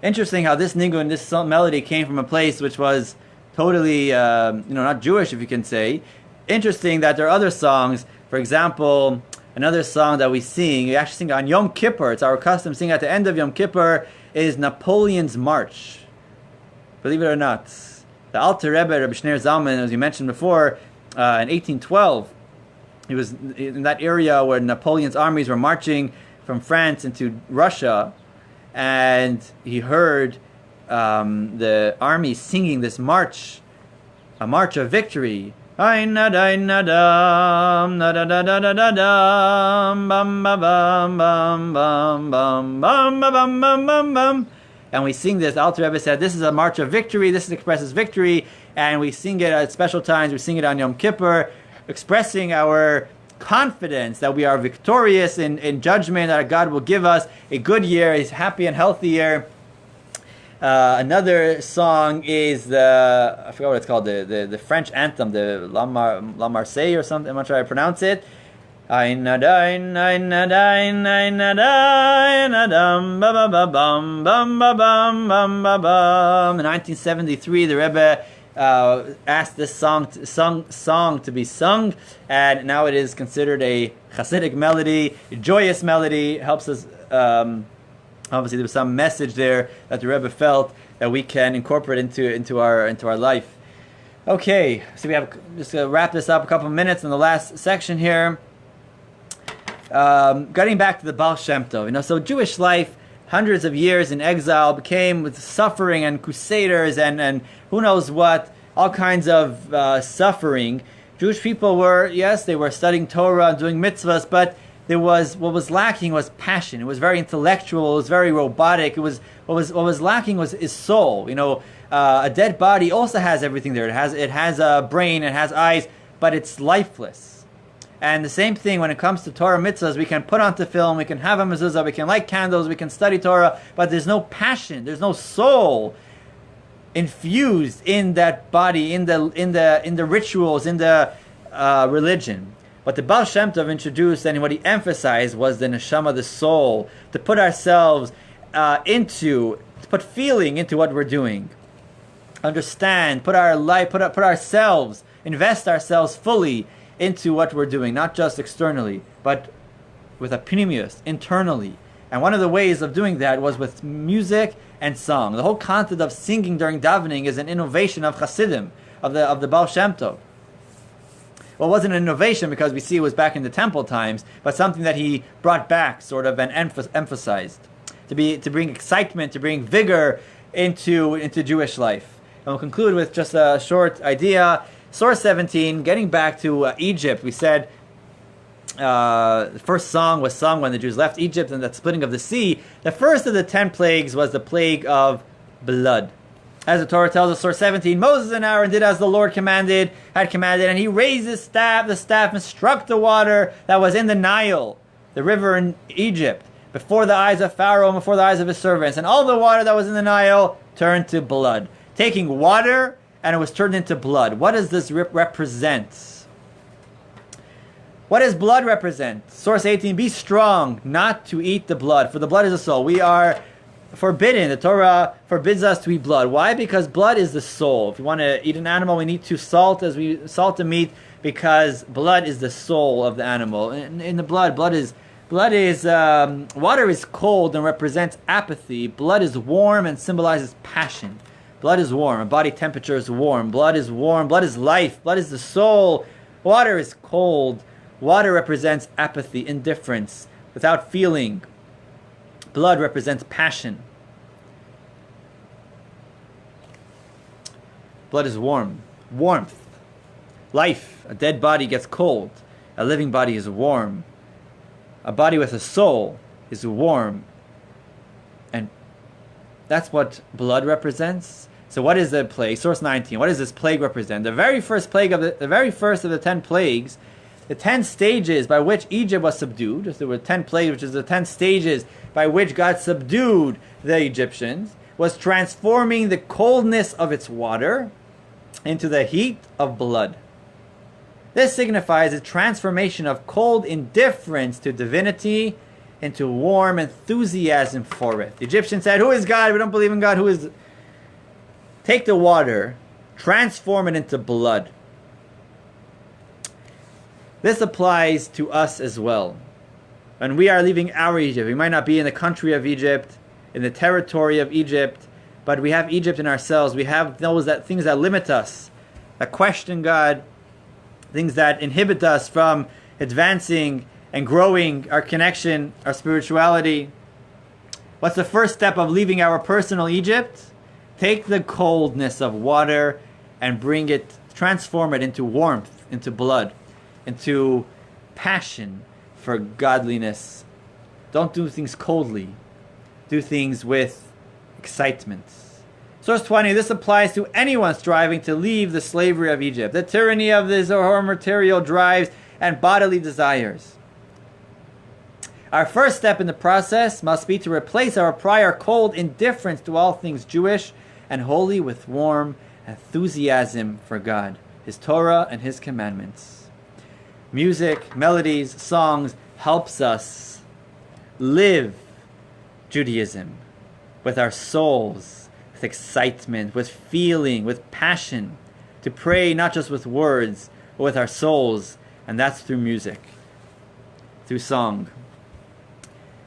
Interesting how this nigun, this melody came from a place which was totally, not Jewish, if you can say. Interesting that there are other songs. For example, another song that we actually sing on Yom Kippur. It's our custom sing at the end of Yom Kippur is Napoleon's March. Believe it or not, the Alter Rebbe, Rabbi Shneur Zalman, as you mentioned before, in 1812, he was in that area where Napoleon's armies were marching from France into Russia, and he heard the army singing this march, a march of victory. And we sing this. Alter Rebbe said, this is a march of victory. This expresses victory, and we sing it at special times. We sing it on Yom Kippur, expressing our confidence that we are victorious in judgment, that God will give us a good year, a happy and healthy year. Another song is I forgot what it's called, the French anthem, the La Marseillaise or something. I'm not sure how I pronounce it. In 1973, the Rebbe asked this song to be sung, and now it is considered a Hasidic melody, a joyous melody. It helps us. Obviously, there was some message there that the Rebbe felt that we can incorporate into our life. Okay, so we have just to wrap this up a couple of minutes in the last section here. Getting back to the Baal Shem Tov, so Jewish life, hundreds of years in exile, became with suffering and crusaders and who knows what, all kinds of suffering. Jewish people they were studying Torah and doing mitzvahs, but what was lacking was passion. It was very intellectual. It was very robotic. What was lacking was his soul. A dead body also has everything there. It has a brain. It has eyes, but it's lifeless. And the same thing when it comes to Torah mitzvahs. We can put on tefillin, we can have a mezuzah, we can light candles, we can study Torah, but there's no passion. There's no soul infused in that body, in the rituals, in the religion. What the Baal Shem Tov introduced and what he emphasized was the neshama, the soul, to put ourselves to put feeling into what we're doing. Understand, put our life, put invest ourselves fully into what we're doing, not just externally, but with a pneumius, internally. And one of the ways of doing that was with music and song. The whole concept of singing during davening is an innovation of Hasidim, of the Baal Shem Tov. Well, it wasn't an innovation because we see it was back in the temple times, but something that he brought back, sort of, and emphasized to bring excitement, to bring vigor into Jewish life. And we'll conclude with just a short idea. Source 17, getting back to Egypt, we said the first song was sung when the Jews left Egypt and that splitting of the sea. The first of the 10 plagues was the plague of blood. As the Torah tells us, source 17, Moses and Aaron did as the Lord had commanded, and he raised the staff, and struck the water that was in the Nile, the river in Egypt, before the eyes of Pharaoh and before the eyes of his servants. And all the water that was in the Nile turned to blood. Taking water, and it was turned into blood. What does this represent? What does blood represent? Source 18, be strong not to eat the blood, for the blood is a soul. We are forbidden. The Torah forbids us to eat blood. Why? Because blood is the soul. If we want to eat an animal, we need to salt the meat, because blood is the soul of the animal. In the water is cold and represents apathy. Blood is warm and symbolizes passion. Blood is warm. A body temperature is warm. Blood is warm. Blood is life. Blood is the soul. Water is cold. Water represents apathy, indifference, without feeling. Blood represents passion. Blood is warm. Warmth. Life. A dead body gets cold. A living body is warm. A body with a soul is warm. And that's what blood represents. So what is the plague? Source 19. What does this plague represent? The very first of the 10 plagues, the 10 stages by which Egypt was subdued. There were 10 plagues, which is the 10 stages by which God subdued the Egyptians, was transforming the coldness of its water into the heat of blood. This signifies a transformation of cold indifference to divinity into warm enthusiasm for it. The Egyptians said, "Who is God? We don't believe in God. Who is..." Take the water, transform it into blood. This applies to us as well. When we are leaving our Egypt, we might not be in the country of Egypt, in the territory of Egypt, but we have Egypt in ourselves. We have things that limit us, that question God, things that inhibit us from advancing and growing our connection, our spirituality. What's the first step of leaving our personal Egypt? Take the coldness of water and transform it into warmth, into blood, into passion for godliness. Don't do things coldly. Do things with excitement. Source 20, this applies to anyone striving to leave the slavery of Egypt, the tyranny of the Zohar material drives and bodily desires. Our first step in the process must be to replace our prior cold indifference to all things Jewish and holy with warm enthusiasm for God, His Torah, and His commandments. Music, melodies, songs helps us live Judaism with our souls, with excitement, with feeling, with passion, to pray not just with words, but with our souls, and that's through music, through song.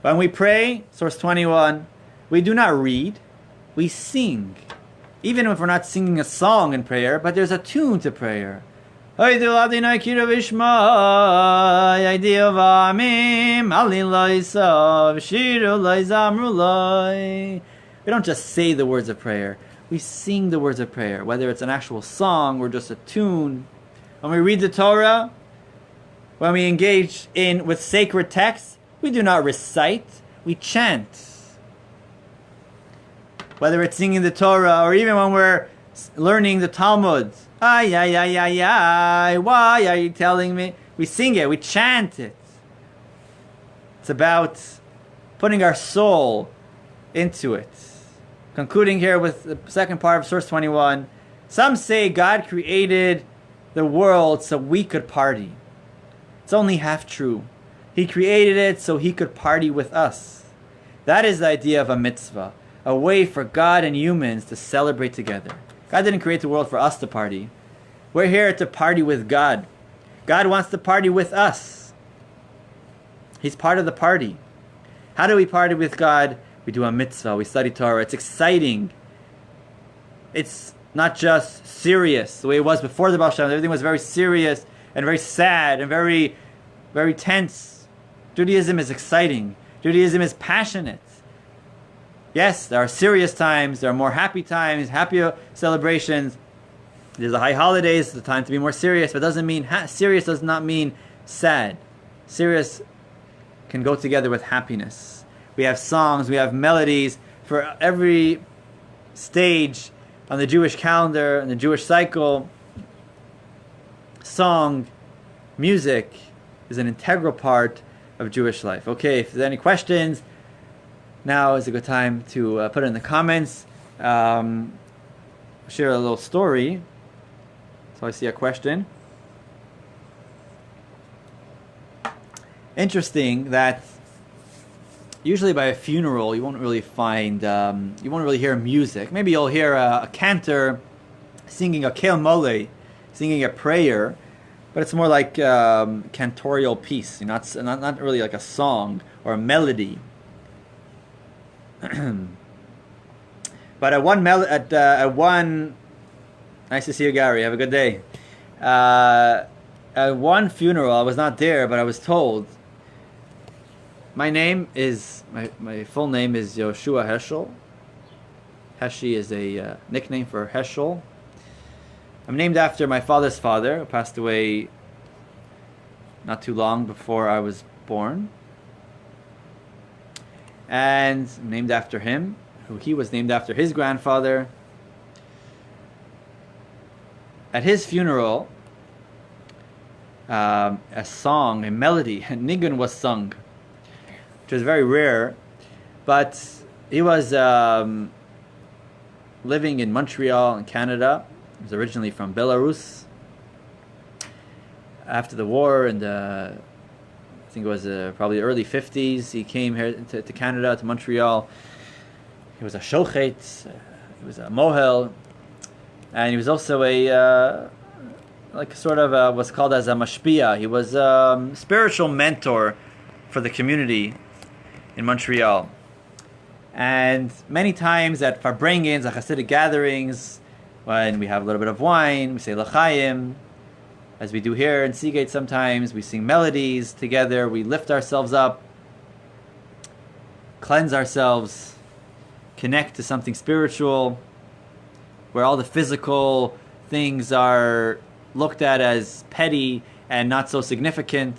When we pray, source 21, we do not read, we sing. Even if we're not singing a song in prayer, but there's a tune to prayer. We don't just say the words of prayer. We sing the words of prayer, whether it's an actual song or just a tune. When we read the Torah, when we engage with sacred texts, we do not recite, we chant. Whether it's singing the Torah or even when we're learning the Talmud. Ay, ay, ay, ay, ay, why are you telling me? We sing it, we chant it. It's about putting our soul into it. Concluding here with the second part of source 21. Some say God created the world so we could party. It's only half true. He created it so He could party with us. That is the idea of a mitzvah, a way for God and humans to celebrate together. God didn't create the world for us to party. We're here to party with God. God wants to party with us. He's part of the party. How do we party with God? We do a mitzvah, we study Torah. It's exciting. It's not just serious the way it was before the Baal Shem Tov. Everything was very serious and very sad and very, very tense. Judaism is exciting. Judaism is passionate. Yes, there are serious times, there are more happy times, happier celebrations. There's the high holidays, it's the time to be more serious, but doesn't mean serious does not mean sad. Serious can go together with happiness. We have songs, we have melodies for every stage on the Jewish calendar, on the Jewish cycle. Song, music is an integral part of Jewish life. Okay, if there's any questions, now is a good time to put it in the comments. Share a little story. So I see a question. Interesting that usually by a funeral you won't really find, you won't really hear music. Maybe you'll hear a cantor singing a Kel Mole, singing a prayer, but it's more like cantorial piece, not really like a song or a melody. But at one nice to see you, Gary. Have a good day. At one funeral, I was not there, but I was told. My name is my full name is Yoshua Heschel. Heshi is a nickname for Heschel. I'm named after my father's father, who passed away not too long before I was born. And named after him, who he was named after his grandfather. At his funeral, a song, a melody, a nigun was sung, which is very rare. But he was living in Montreal in Canada. He was originally from Belarus. After the war in the, I think it was probably the early 50s, he came here to Canada, to Montreal. He was a shochet, he was a mohel, and he was also a like sort of what's called as a mashpia. He was a spiritual mentor for the community in Montreal. And many times at farbrengens, at Hasidic gatherings, when we have a little bit of wine, we say l'chaim, as we do here in Seagate sometimes, we sing melodies together, we lift ourselves up, cleanse ourselves, connect to something spiritual, where all the physical things are looked at as petty and not so significant.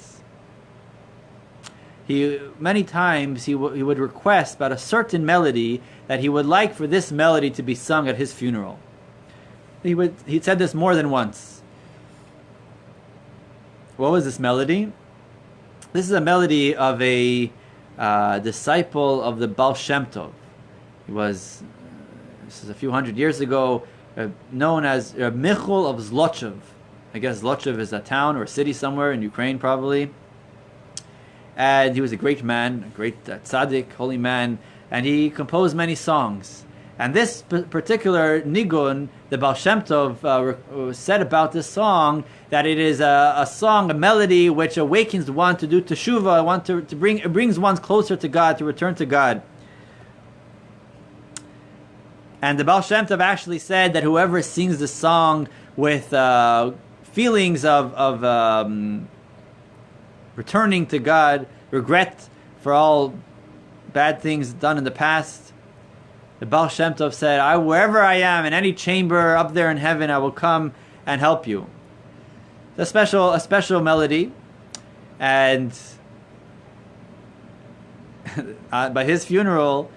Many times he would request about a certain melody that he would like for this melody to be sung at his funeral. He said this more than once. What was this melody? This is a melody of a disciple of the Baal Shem Tov. He was, this is a few hundred years ago, known as Michal of Zlochev. I guess Zlochev is a town or a city somewhere in Ukraine probably. And he was a great man, a great tzaddik, holy man, and he composed many songs. And this particular nigun, the Baal Shem Tov said about this song that it is a song, a melody which awakens one to do teshuvah, it brings one closer to God, to return to God. And the Baal Shem Tov actually said that whoever sings the song with feelings of returning to God, regret for all bad things done in the past, the Baal Shem Tov said, wherever I am, in any chamber up there in heaven, I will come and help you. It's a special melody. And by his funeral,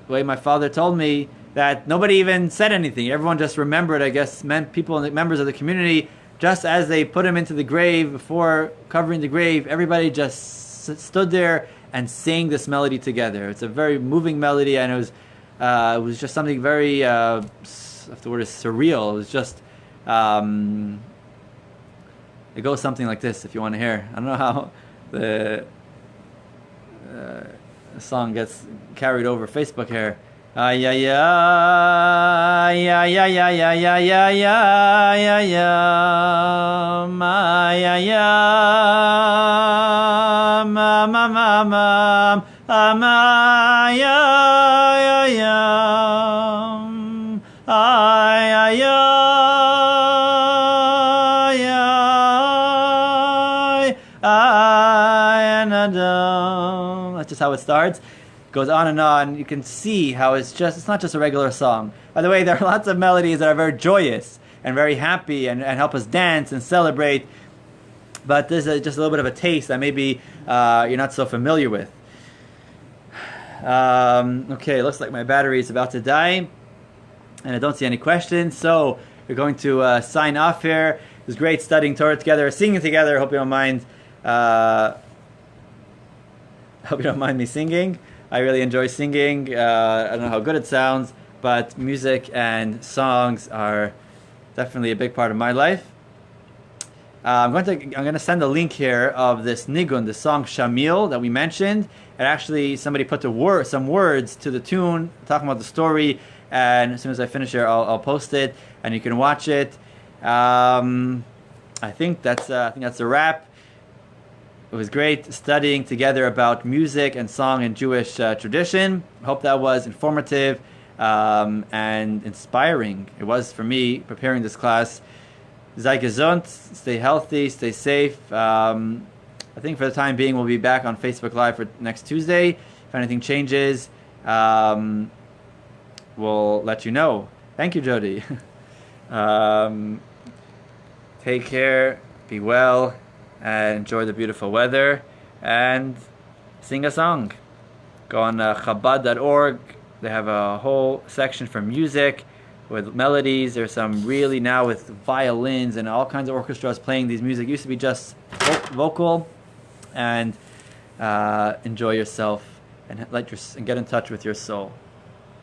the way my father told me, that nobody even said anything. Everyone just remembered, I guess, members of the community, just as they put him into the grave, before covering the grave, everybody just stood there and sang this melody together. It's a very moving melody, and it was just something very, if the word is surreal, it was just, it goes something like this, if you want to hear. I don't know how the song gets carried over Facebook here. Ay ay ay ay ay ay ay ay ay ay ay ay ay ay ma ma ma ma ma ya ya yam ay ay ay and Adam. That's just how it starts. Goes on and on. You can see how it's not just a regular song. By the way, there are lots of melodies that are very joyous and very happy and help us dance and celebrate. But this is just a little bit of a taste that maybe you're not so familiar with. Okay, looks like my battery is about to die, and I don't see any questions, so we're going to sign off here. It was great studying Torah together, singing together. Hope you don't mind. Hope you don't mind me singing. I really enjoy singing. I don't know how good it sounds, but music and songs are definitely a big part of my life. I'm going to send a link here of this nigun, the song Shamil that we mentioned. And actually, somebody put some words to the tune, talking about the story. And as soon as I finish here, I'll post it, and you can watch it. I think that's a wrap. It was great studying together about music and song and Jewish tradition. Hope that was informative and inspiring. It was for me preparing this class. Sei gesund, stay healthy, stay safe. I think for the time being, we'll be back on Facebook Live for next Tuesday. If anything changes, we'll let you know. Thank you, Jody. Take care, be well, and enjoy the beautiful weather, and sing a song. Go on Chabad.org. They have a whole section for music with melodies. There's some really now with violins and all kinds of orchestras playing these music. It used to be just vocal. And enjoy yourself and get in touch with your soul.